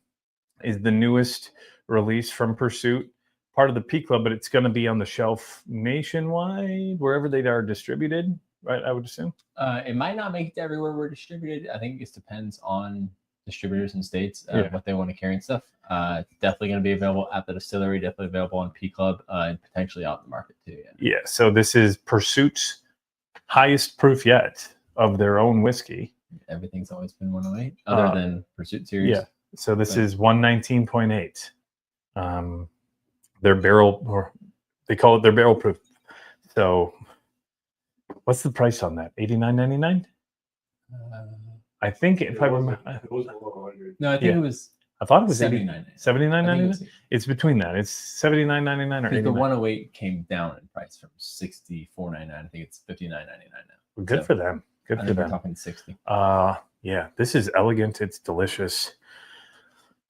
is the newest release from Pursuit. Part of the P Club, but it's going to be on the shelf nationwide, wherever they are distributed, right? I would assume. It might not make it to everywhere we're distributed. I think it just depends on distributors and states, what they want to carry and stuff. It's definitely going to be available at the distillery, definitely available on P Club, and potentially out in the market too. Yeah. So this is Pursuit's highest proof yet of their own whiskey. Everything's always been 108, other than Pursuit series. Yeah. So this is 119.8. Their barrel, or they call it their barrel proof. So what's the price on that? $89.99? I think if I remember, It was below 100. No, I think it was. I thought it was $79. $79.99. It's between that. It's $79.99 or The $89. 108 came down in price from $64.99. I think it's $59.99 now. Well, good for them. Good I for think we're them. talking 60. Yeah, this is elegant. It's delicious.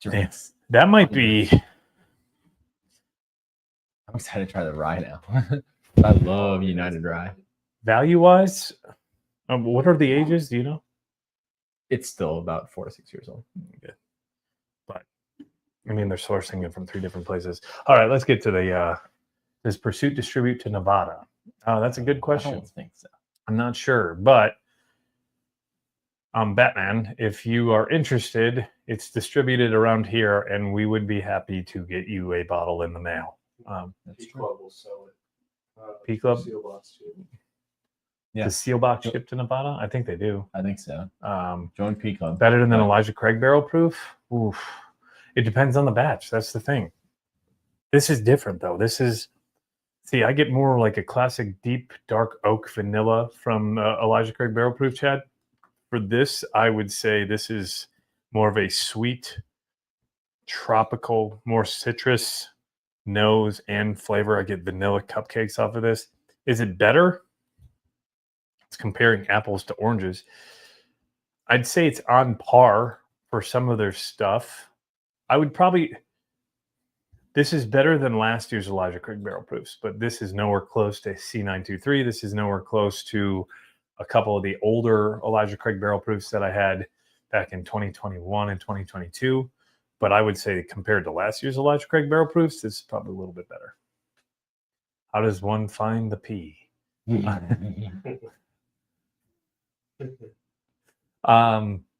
Drinks. That might be. I'm excited to try the rye now. I love United Rye. Value wise, what are the ages? Do you know? It's still about 4 to 6 years old. Good. But I mean, they're sourcing it from 3 different places. All right, let's get to the. Does Pursuit distribute to Nevada? That's a good question. I don't think so. I'm not sure, but Batman, if you are interested, it's distributed around here, and we would be happy to get you a bottle in the mail. That's P true. Club will sell it. P Club? Seal box too. Yeah. Does Seal Box ship to Nevada? I think they do. I think so. Join P Club. Better than Elijah Craig barrel proof? Oof. It depends on the batch. That's the thing. This is different, though. See, I get more like a classic deep, dark oak vanilla from Elijah Craig barrel proof, Chad. For this, I would say this is more of a sweet, tropical, more citrus nose and flavor. I get vanilla cupcakes off of this. Is it better? It's comparing apples to oranges. I'd say it's on par for some of their stuff. This is better than last year's Elijah Craig barrel proofs, but this is nowhere close to C923. This is nowhere close to a couple of the older Elijah Craig barrel proofs that I had back in 2021 and 2022. But I would say compared to last year's Elijah Craig barrel proofs, this is probably a little bit better. How does one find the P?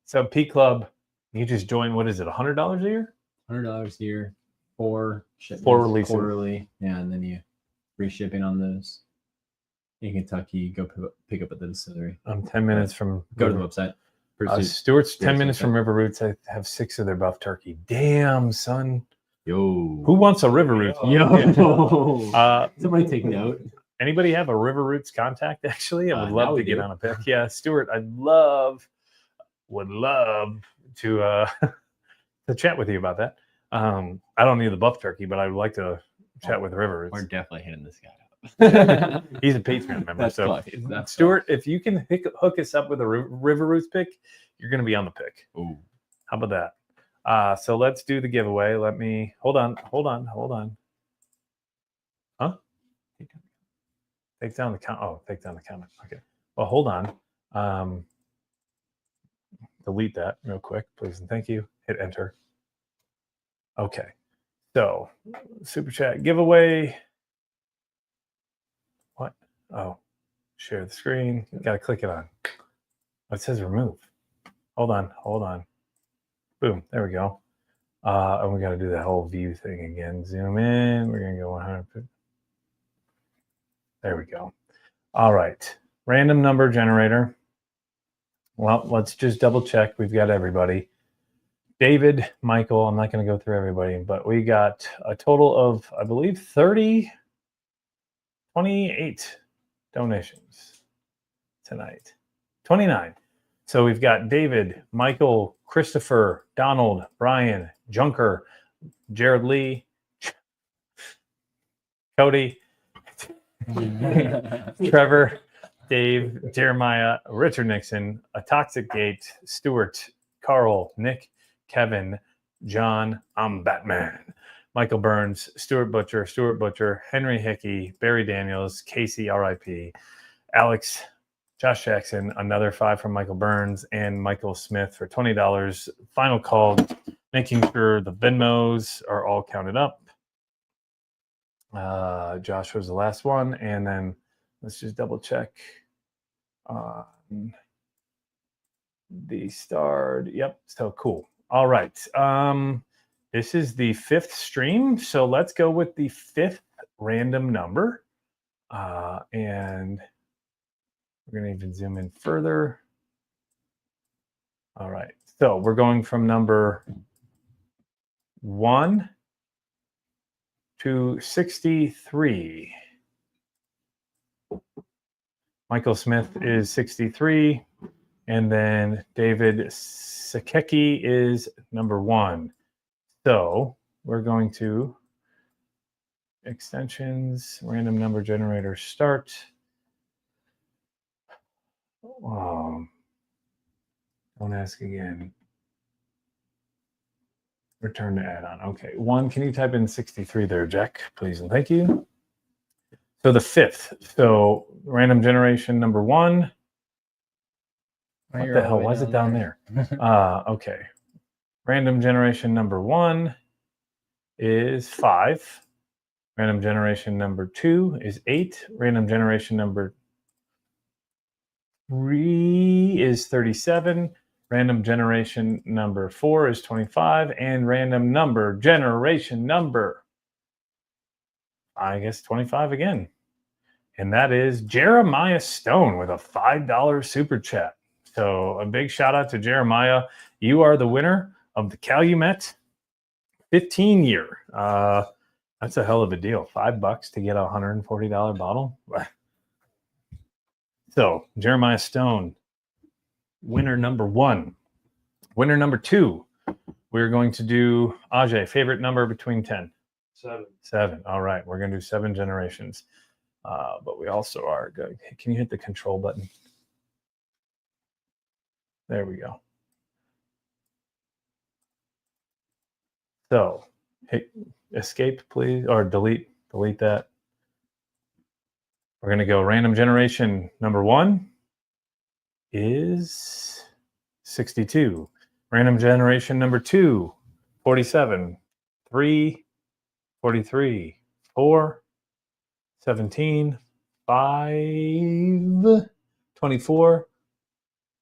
So P Club, you just join, what is it, $100 a year? $100 a year, 4 shipments, 4 releases. quarterly. Yeah, and then you free shipping on those. In Kentucky, go pick up at the distillery. I'm 10 minutes from. Go to the website. Stewart's 10 minutes from River Roots. I have 6 of their buff turkey. Damn, son. Yo. Who wants a River Roots? Yo. Somebody take note. Anybody have a River Roots contact, actually? I would love to get on a pick. Yeah, Stuart, would love to to chat with you about that. I don't need the buff turkey, but I would like to chat with River We're Roots. definitely hitting this guy up. He's a Patreon member. That's So, That's Stuart, if you can hook us up with a River Roots pick, you're going to be on the pick. Ooh. How about that? So let's do the giveaway. Let me hold on. Huh? Take down the comment. Oh, take down the comment. Okay. Well, hold on. Delete that real quick, please, and thank you. Hit enter. Okay. So, super chat giveaway. What? Oh, Share the screen. You got to click it on. Oh, it says remove. Hold on. Boom. There we go. And we got to do that whole view thing again. Zoom in. We're going to go 100. There we go. All right. Random number generator. Well, let's just double check. We've got everybody. David, Michael, I'm not going to go through everybody, but we got a total of, I believe, 28 donations tonight. 29. So we've got David, Michael, Christopher, Donald, Brian, Junker, Jared Lee, Cody, Trevor, Dave, Jeremiah, Richard Nixon, A Toxic Gate, Stuart, Carl, Nick, Kevin, John, I'm Batman, Michael Burns, Stuart Butcher, Henry Hickey, Barry Daniels, Casey, RIP, Alex, Josh Jackson, another 5 from Michael Burns, and Michael Smith for $20. Final call, making sure the Venmos are all counted up. Josh was the last one, and then let's just double check on the starred. Yep, so cool. All right. This is the 5th stream, so let's go with the 5th random number. And we're going to even zoom in further. All right. So we're going from number 1 to 63. Michael Smith is 63. And then David Sakeki is number 1. So we're going to extensions, random number generator start. Don't ask again. Return to add-on. Okay. 1, can you type in 63 there, Jack, please? And thank you. So the 5th. So random generation number 1. What the hell? Why is it down there? Okay. Random generation number 1 is 5. Random generation number 2 is 8. Random generation number 3 is 37. Random generation number 4 is 25. And random number generation number, I guess, 25 again. And that is Jeremiah Stone with a $5 super chat. So a big shout out to Jeremiah. You are the winner of the Calumet 15-year. That's a hell of a deal. $5 to get a $140 bottle. So Jeremiah Stone, winner number 1. Winner number 2, we're going to do Ajay, favorite number between 10? 7. 7. All right, we're going to do 7 generations. But we also are good. Can you hit the control button? There we go. So hit escape, please, or delete that. We're going to go random generation number 1 is 62. Random generation number 2, 47. 3, 43. 4, 17. 5, 24.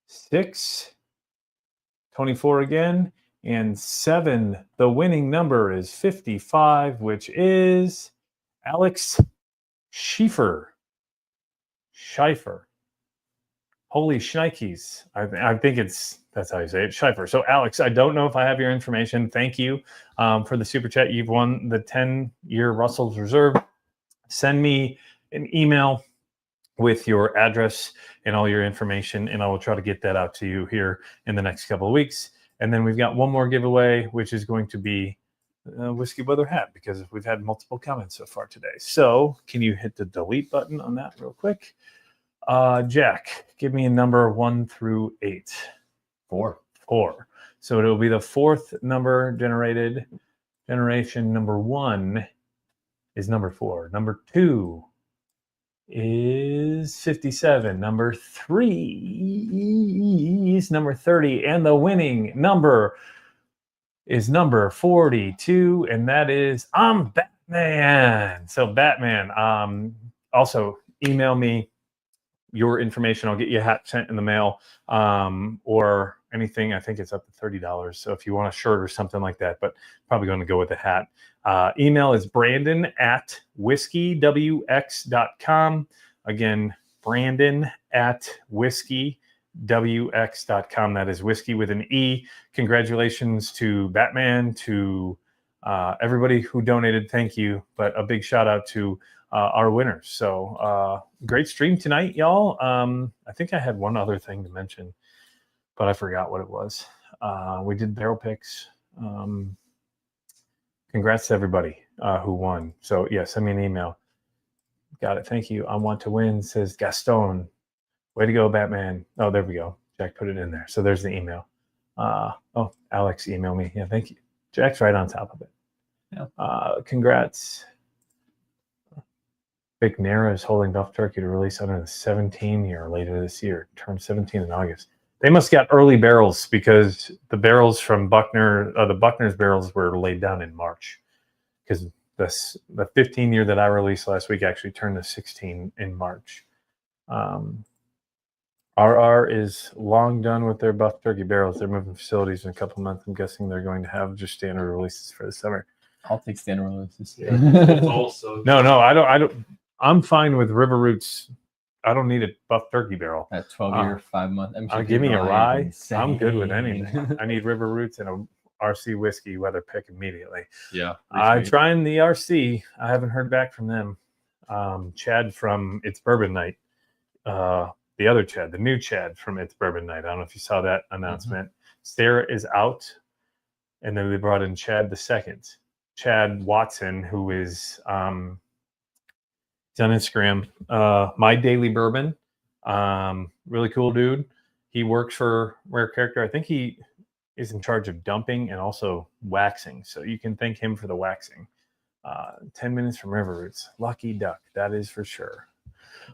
6, 24 again, and 7. The winning number is 55, which is Alex Schiefer. Holy shnikes. I think that's how you say it, Schiefer. So Alex, I don't know if I have your information. Thank you for the super chat. You've won the 10-year Russell's Reserve. Send me an email with your address and all your information, and I will try to get that out to you here in the next couple of weeks. And then we've got one more giveaway, which is going to be a Whiskey Weather hat, because we've had multiple comments so far today. So can you hit the delete button on that real quick? Jack, give me a number 1 through 8. 4. 4. So it'll be the 4th number generated. Generation number 1 is number 4. Number 2 is 57. Number 3 is number 30. And the winning number is number 42. And that is I'm Batman. So Batman, also email me your information. I'll get you a hat sent in the mail, or anything. I think it's up to $30. So if you want a shirt or something like that, but probably going to go with a hat. Email is brandon@whiskeywx.com. Again, brandon@whiskeywx.com. That is whiskey with an E. Congratulations to Batman, to everybody who donated. Thank you. But a big shout out to our winners. So great stream tonight, y'all. I think I had one other thing to mention, but I forgot what it was. We did barrel picks. Congrats to everybody who won. So yeah, send me an email. Got it. Thank you. I want to win, says Gaston. Way to go, Batman. Oh, there we go. Jack put it in there. So there's the email. Oh, Alex emailed me. Yeah, thank you. Jack's right on top of it. Yeah. Congrats. Big Nara is holding Buff Turkey to release under the 17 year later this year. Turned 17 in August. They must got early barrels because the barrels from Buckner, the Buckner's barrels were laid down in March, because the 15 year that I released last week actually turned to 16 in March. RR is long done with their Buff Turkey barrels. They're moving facilities in a couple months. I'm guessing they're going to have just standard releases for the summer. I'll take standard releases. Yeah, it's also No, I don't. I'm fine with River Roots. I don't need a Buff Turkey barrel. That 12-year, 5-month. Give me a rye. I'm good with anything. I need River Roots and a RC whiskey weather pick immediately. Yeah. I'm trying the RC. I haven't heard back from them. Chad from It's Bourbon Night. The other Chad, the new Chad from It's Bourbon Night. I don't know if you saw that announcement. Sarah is out. And then they brought in Chad the second. Chad Watson, who is on Instagram, My Daily Bourbon. Really cool dude. He works for Rare Character. I think he is in charge of dumping and also waxing. So you can thank him for the waxing. 10 minutes from River Roots. Lucky duck, that is for sure.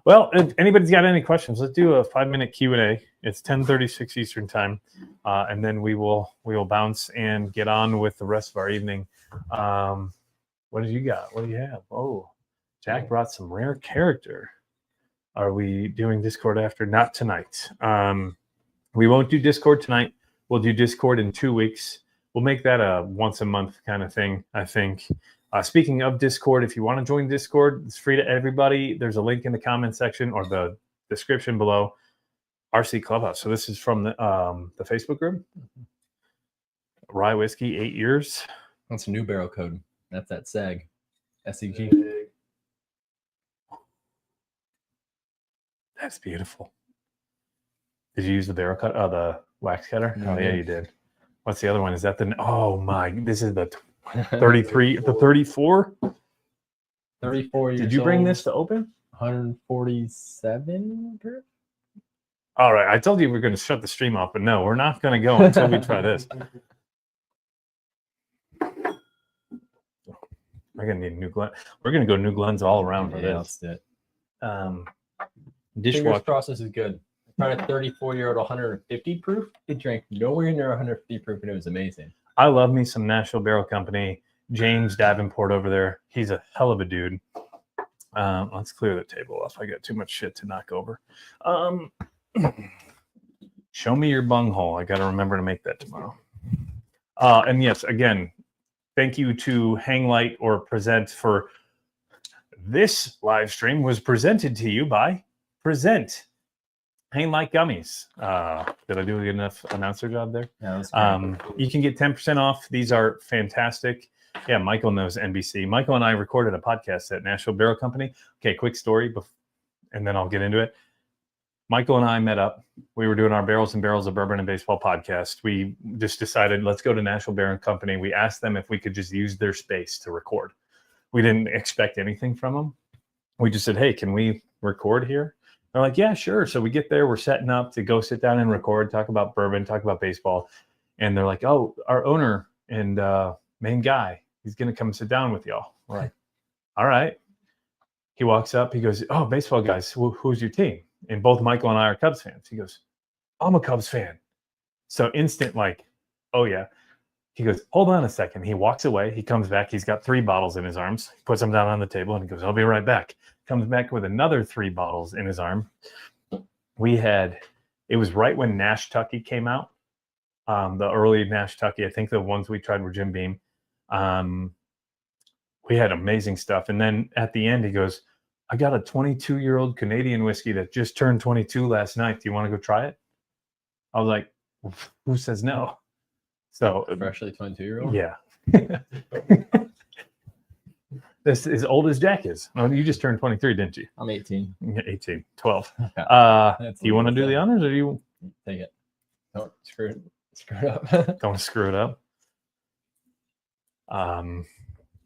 Well, if anybody's got any questions, let's do a 5-minute Q&A. It's 10:36 Eastern time, and then we will bounce and get on with the rest of our evening. What have you got? What do you have? Oh, Jack brought some Rare Character. Are we doing Discord after? Not tonight. We won't do Discord tonight. We'll do Discord in 2 weeks. We'll make that a once a month kind of thing, I think. Speaking of Discord, if you want to join Discord, it's free to everybody. There's a link in the comment section or the description below. RC Clubhouse. So this is from the Facebook group. Rye whiskey, 8 years. That's a new barrel code. That's that SAG. SEG. That's beautiful. Did you use the barrel cut? Oh, the wax cutter? Oh, yeah, you did. What's the other one? Is that the... Oh, my... This is the 33, the 34? 34 years Did you bring old, this to open? 147 proof? All right. I told you we were going to shut the stream off, but no, we're not going to go until we try this. We're going to need new Glen. We're going to go new Glens all around for this. That's it. Dishwasher. Fingers process is good. I tried a 34-year-old 150 proof. It drank nowhere near 150 proof, and it was amazing. I love me some Nashville Barrel Company. James Davenport over there. He's a hell of a dude. Let's clear the table off. I got too much shit to knock over. Show me your bunghole. I got to remember to make that tomorrow. And yes, again, thank you to Hanglight or Present for this live stream was presented to you by Present. Hanglight gummies. Did I do a good enough announcer job there? Yeah, that's great. You can get 10% off. These are fantastic. Yeah, Michael knows NBC. Michael and I recorded a podcast at Nashville Barrel Company. Okay, quick story, and then I'll get into it. Michael and I met up. We were doing our Barrels and Barrels of Bourbon and Baseball podcast. We just decided, let's go to Nashville Barrel Company. We asked them if we could just use their space to record. We didn't expect anything from them. We just said, hey, can we record here? They're like, yeah, sure. So we get there, we're setting up to go sit down and record, talk about bourbon, talk about baseball. And they're like, oh, our owner and main guy, he's going to come sit down with y'all. We're like, all right. He walks up, he goes, oh, baseball guys, who's your team? And both Michael and I are Cubs fans. He goes, I'm a Cubs fan. So instant like, oh yeah. He goes, hold on a second. He walks away. He comes back. He's got 3 bottles in his arms. He puts them down on the table and he goes, I'll be right back. Comes back with another 3 bottles in his arm. it was right when Nash Tucky came out. The early Nash Tucky, I think the ones we tried were Jim Beam. We had amazing stuff. And then at the end, he goes, I got a 22-year-old Canadian whiskey that just turned 22 last night. Do you want to go try it? I was like, who says no? So Freshly 22-year-old. yeah. This is as old as Jack is. Oh, you just turned 23, didn't you? I'm 18. 18, 12. Okay. Do you want to do the honors or do you Take it. Don't screw it up. don't screw it up?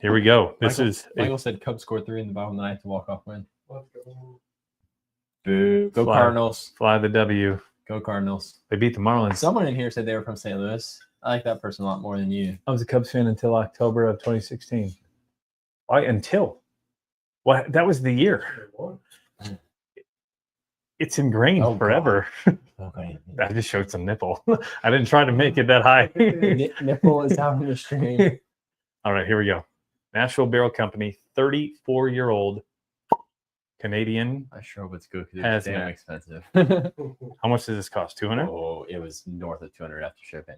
Here we go. Michael said Cubs scored 3 in the bottom of the ninth to walk off win. Let's go. Boo. Go Fly. Cardinals. Fly the W. Go Cardinals. They beat the Marlins. Someone in here said they were from St. Louis. I like that person a lot more than you. I was a Cubs fan until October of 2016. Why until? What? That was the year. It's ingrained forever. Okay. I just showed some nipple. I didn't try to make it that high. Nipple is out in the stream. All right, here we go. Nashville Barrel Company, 34-year-old Canadian. I sure hope it's good because Has it's damn that. expensive. How much does this cost? 200? Oh, it was north of 200 after shipping.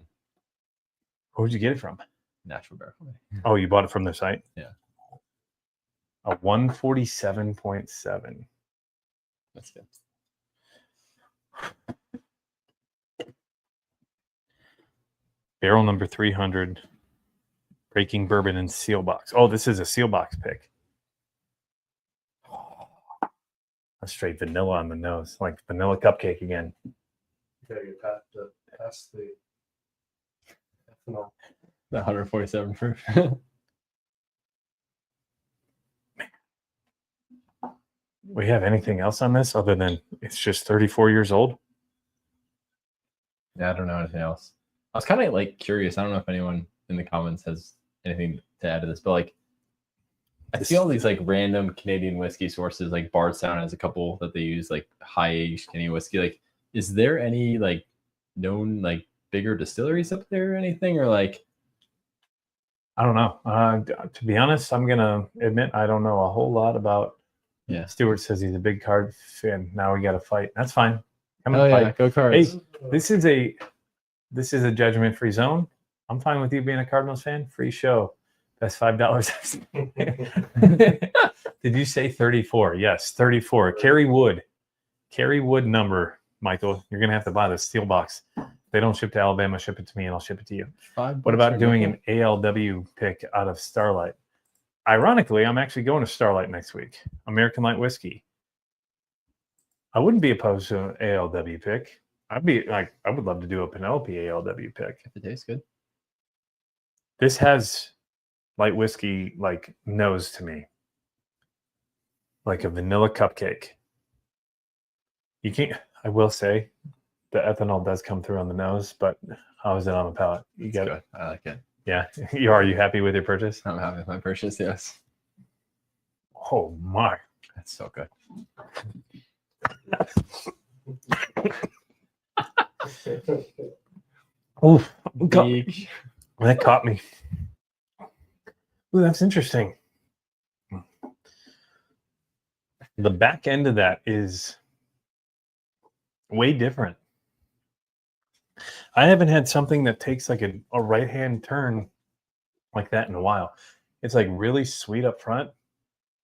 Where'd you get it from? Natural Barrel. Oh, you bought it from their site? Yeah. A 147.7. That's good. Barrel number 300. Breaking bourbon and seal box. Oh, this is a seal box pick. A straight vanilla on the nose, like vanilla cupcake again. You gotta get past the ethanol. The 147 proof. We have anything else on this other than it's just 34 years old? Yeah, I don't know anything else. I was kind of like curious. I don't know if anyone in the comments has anything to add to this, but like I see all these like random Canadian whiskey sources, like Bardstown has a couple that they use, like high aged Canadian whiskey. Like, is there any like known like bigger distilleries up there or anything, or like? I don't know. To be honest, I'm gonna admit I don't know a whole lot about. Yeah. Stewart says he's a big card fan. Now we got to fight. That's fine. Come Oh and yeah, fight. go Cards. Hey, this is a judgment-free zone. I'm fine with you being a Cardinals fan. Free show. That's $5. Did you say 34? Yes, 34. Kerry Wood number, Michael. You're gonna have to buy the steel box. If they don't ship to Alabama, ship it to me and I'll ship it to you. What about doing an ALW pick out of Starlight? Ironically, I'm actually going to Starlight next week. American Light Whiskey. I wouldn't be opposed to an ALW pick. I would love to do a Penelope ALW pick. If it tastes good. This has light whiskey like nose to me, like a vanilla cupcake. You can't. I will say, the ethanol does come through on the nose, but how is it on the palate? You got it. I like it. Yeah, are you happy with your purchase? I'm happy with my purchase. Yes. Oh my, That's so good. oh, Beak. that caught me. Ooh, that's interesting. The back end of that is way different. I haven't had something that takes like a right-hand turn like that in a while. It's like really sweet up front,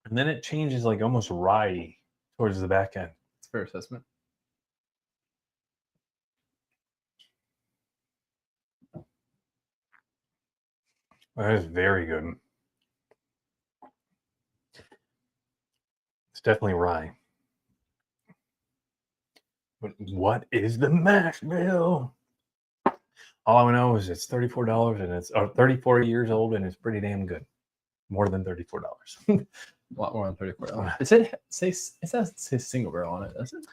and then it changes like almost rye towards the back end. It's a fair assessment. That is very good. It's definitely rye. But what is the mash bill? All I know is it's $34 and it's 34 years old and it's pretty damn good. More than $34. A lot more than $34. It says single barrel on it, does it?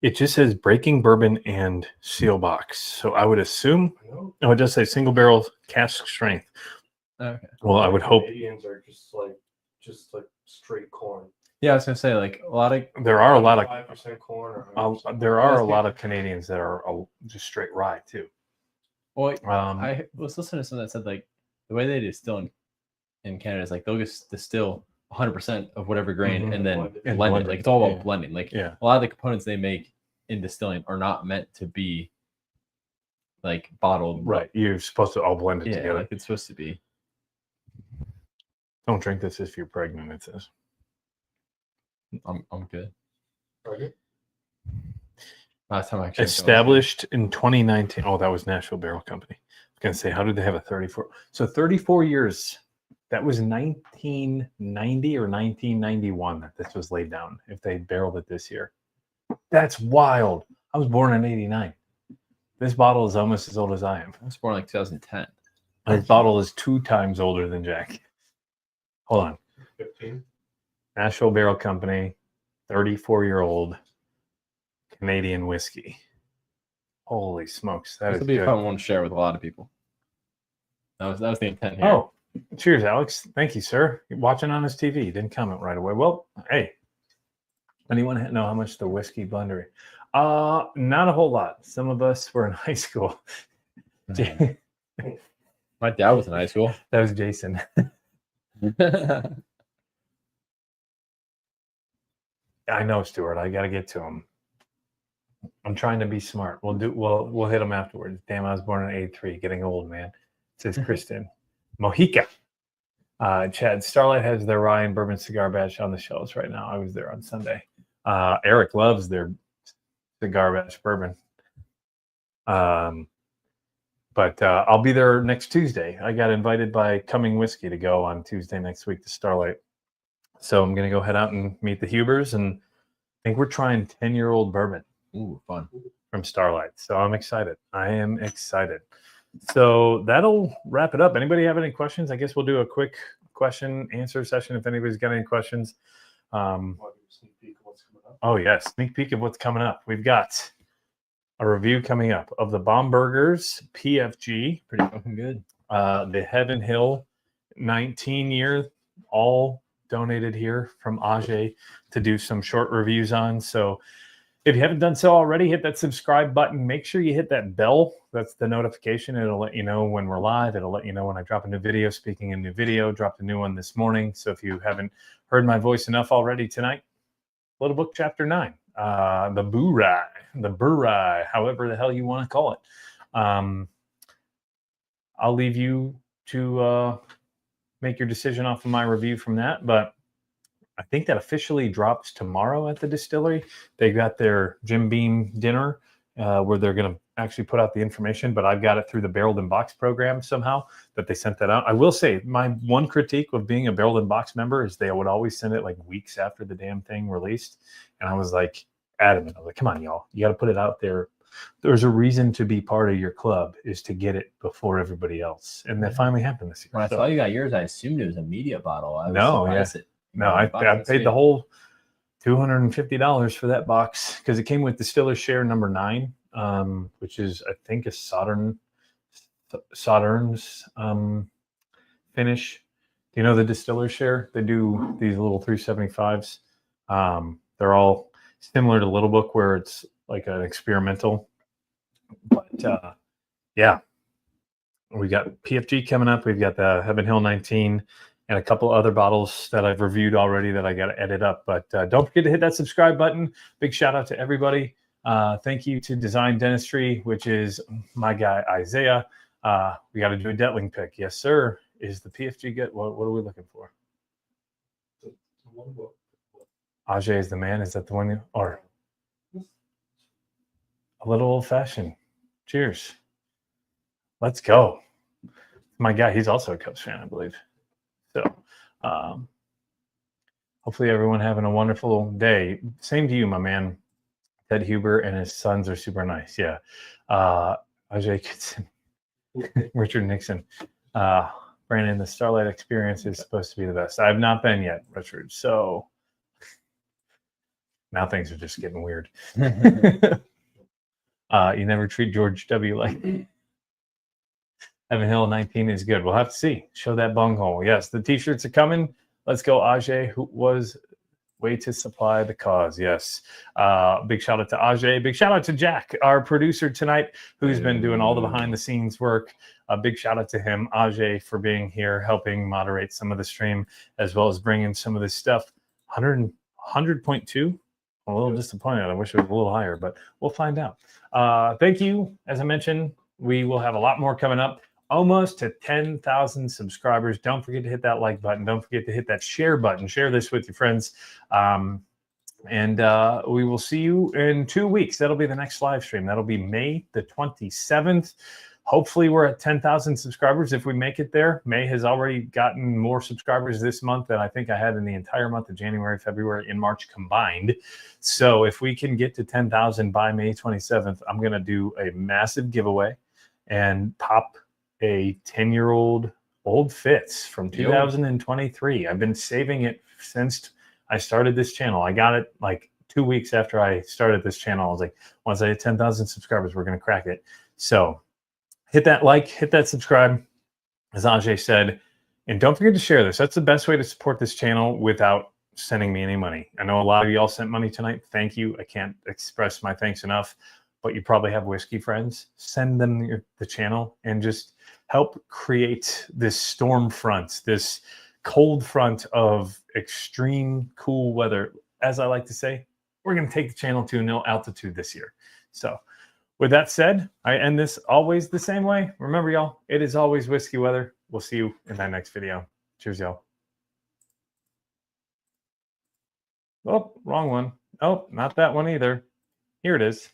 It just says breaking bourbon and seal box. So I would assume, it does say single barrel cask strength. Okay. Well, I would hope Canadians are just like straight corn. Yeah, I was gonna say like a lot of there are a lot of 5% corn. there are a lot of Canadians that are just straight rye too. Well, Um, I was listening to someone that said like the way they distill in Canada is like they'll just distill 100% of whatever grain Mhm. and then And blend blend it. it. Like it's all about Yeah. blending. Like Yeah. a lot of the components they make in distilling are not meant to be like bottled. Right. You're supposed to all blend it Yeah, together. like it's supposed to be. Don't drink this if you're pregnant, it says. I'm good. Okay. Last time I checked, Established in 2019. Oh, that was Nashville Barrel Company. I was going to say, how did they have a 34? So 34 years. That was 1990 or 1991 that this was laid down, if they barreled it this year. That's wild. I was born in 89. This bottle is almost as old as I am. I was born like 2010. This bottle is 2 times older than Jack. Hold on. 15. Nashville Barrel Company, 34-year-old Canadian whiskey. Holy smokes. That This is will be a good. fun one to share with a lot of people. That was the intent here. Oh, cheers, Alex. Thank you, sir. You're watching on his TV. You didn't comment right away. Well, hey, anyone know how much the whiskey blender? Not a whole lot. Some of us were in high school. That My dad was in high school. was Jason. I know, Stuart. I got to get to him. I'm trying to be smart. We'll hit him afterwards. Damn, I was born in '83. Getting old, man. Says Kristen. Mojica. Chad, Starlight has their Ryan Bourbon Cigar Batch on the shelves right now. I was there on Sunday. Eric loves their Cigar Batch bourbon. But I'll be there next Tuesday. I got invited by Cumming Whiskey to go on Tuesday next week to Starlight. So I'm going to go head out and meet the Hubers. And I think we're trying 10-year-old bourbon. Ooh, fun. From Starlight. So I'm excited. I am excited. So that'll wrap it up. Anybody have any questions? I guess we'll do a quick question answer session if anybody's got any questions. Sneak peek of what's coming up. Oh, yes. Sneak peek of what's coming up. We've got a review coming up of the Bombergers PFG. Pretty fucking good. The Heaven Hill 19-year, all donated here from Ajay to do some short reviews on. So if you haven't done so already, hit that subscribe button. Make sure you hit that bell. That's the notification. It'll let you know when we're live. It'll let you know when I drop a new video. Speaking of new video, dropped a new one this morning. So if you haven't heard my voice enough already tonight, Little Book Chapter 9, the Burai, however the hell you want to call it. I'll leave you to make your decision off of my review from that. But I think that officially drops tomorrow at the distillery. They got their Jim Beam dinner where they're going to actually put out the information, but I've got it through the Barreled and Box program somehow that they sent that out. I will say my one critique of being a Barreled and Box member is they would always send it like weeks after the damn thing released. And I was like adamant. I was like, come on, y'all. You got to put it out there. There's a reason to be part of your club is to get it before everybody else. And that finally happened this year. When I saw you got yours, I assumed it was a media bottle. I was surprised No, I paid the whole $250 for that box because it came with Distiller Share number 9, which is I think a Sautern's finish. Do you know the Distiller Share? They do these little 375s. They're all similar to Little Book where it's like an experimental. But yeah, we got PFG coming up. We've got the Heaven Hill 19. And a couple other bottles that I've reviewed already that I got to edit up. But don't forget to hit that subscribe button. Big shout out to everybody. Thank you to Design Dentistry, which is my guy, Isaiah. We got to do a Detling pick. Yes, sir. Is the PFG good? What are we looking for? Ajay is the man. Is that the one? Or a little old fashioned. Cheers. Let's go. My guy, he's also a Cubs fan, I believe. So hopefully everyone having a wonderful day. Same to you, my man. Ted Huber and his sons are super nice. Yeah. Ajay Kitson, Richard Nixon. Brandon, the Starlight experience is supposed to be the best. I have not been yet, Richard. So now things are just getting weird. You never treat George W. like Heaven Hill 19 is good. We'll have to see. Show that bunghole. Yes, the t-shirts are coming. Let's go, Ajay, who was way to supply the cause. Yes. Big shout out to Ajay. Big shout out to Jack, our producer tonight, who's been doing all the behind the scenes work. A big shout out to him, Ajay, for being here, helping moderate some of the stream, as well as bringing some of this stuff. 100.2 a little disappointed. I wish it was a little higher, but we'll find out. Thank you. As I mentioned, we will have a lot more coming up. Almost to 10,000 subscribers. Don't forget to hit that like button. Don't forget to hit that share button. Share this with your friends. And we will see you in 2 weeks. That'll be the next live stream. That'll be May the 27th. Hopefully we're at 10,000 subscribers. If we make it there, May has already gotten more subscribers this month than I think I had in the entire month of January, February, and March combined. So if we can get to 10,000 by May 27th, I'm going to do a massive giveaway and pop a 10-year-old Old Fitz from 2023. I've been saving it since I started this channel. I got it like 2 weeks after I started this channel. I was like, once I hit 10,000 subscribers, we're going to crack it. So hit that like, hit that subscribe, as Ajay said, and don't forget to share this. That's the best way to support this channel without sending me any money. I know a lot of y'all sent money tonight. Thank you. I can't express my thanks enough, but you probably have whiskey friends. Send them the channel and just help create this storm front, this cold front of extreme cool weather. As I like to say, we're going to take the channel to no altitude this year. So with that said, I end this always the same way. Remember, y'all, it is always whiskey weather. We'll see you in that next video. Cheers, y'all. Oh, wrong one. Oh, not that one either. Here it is.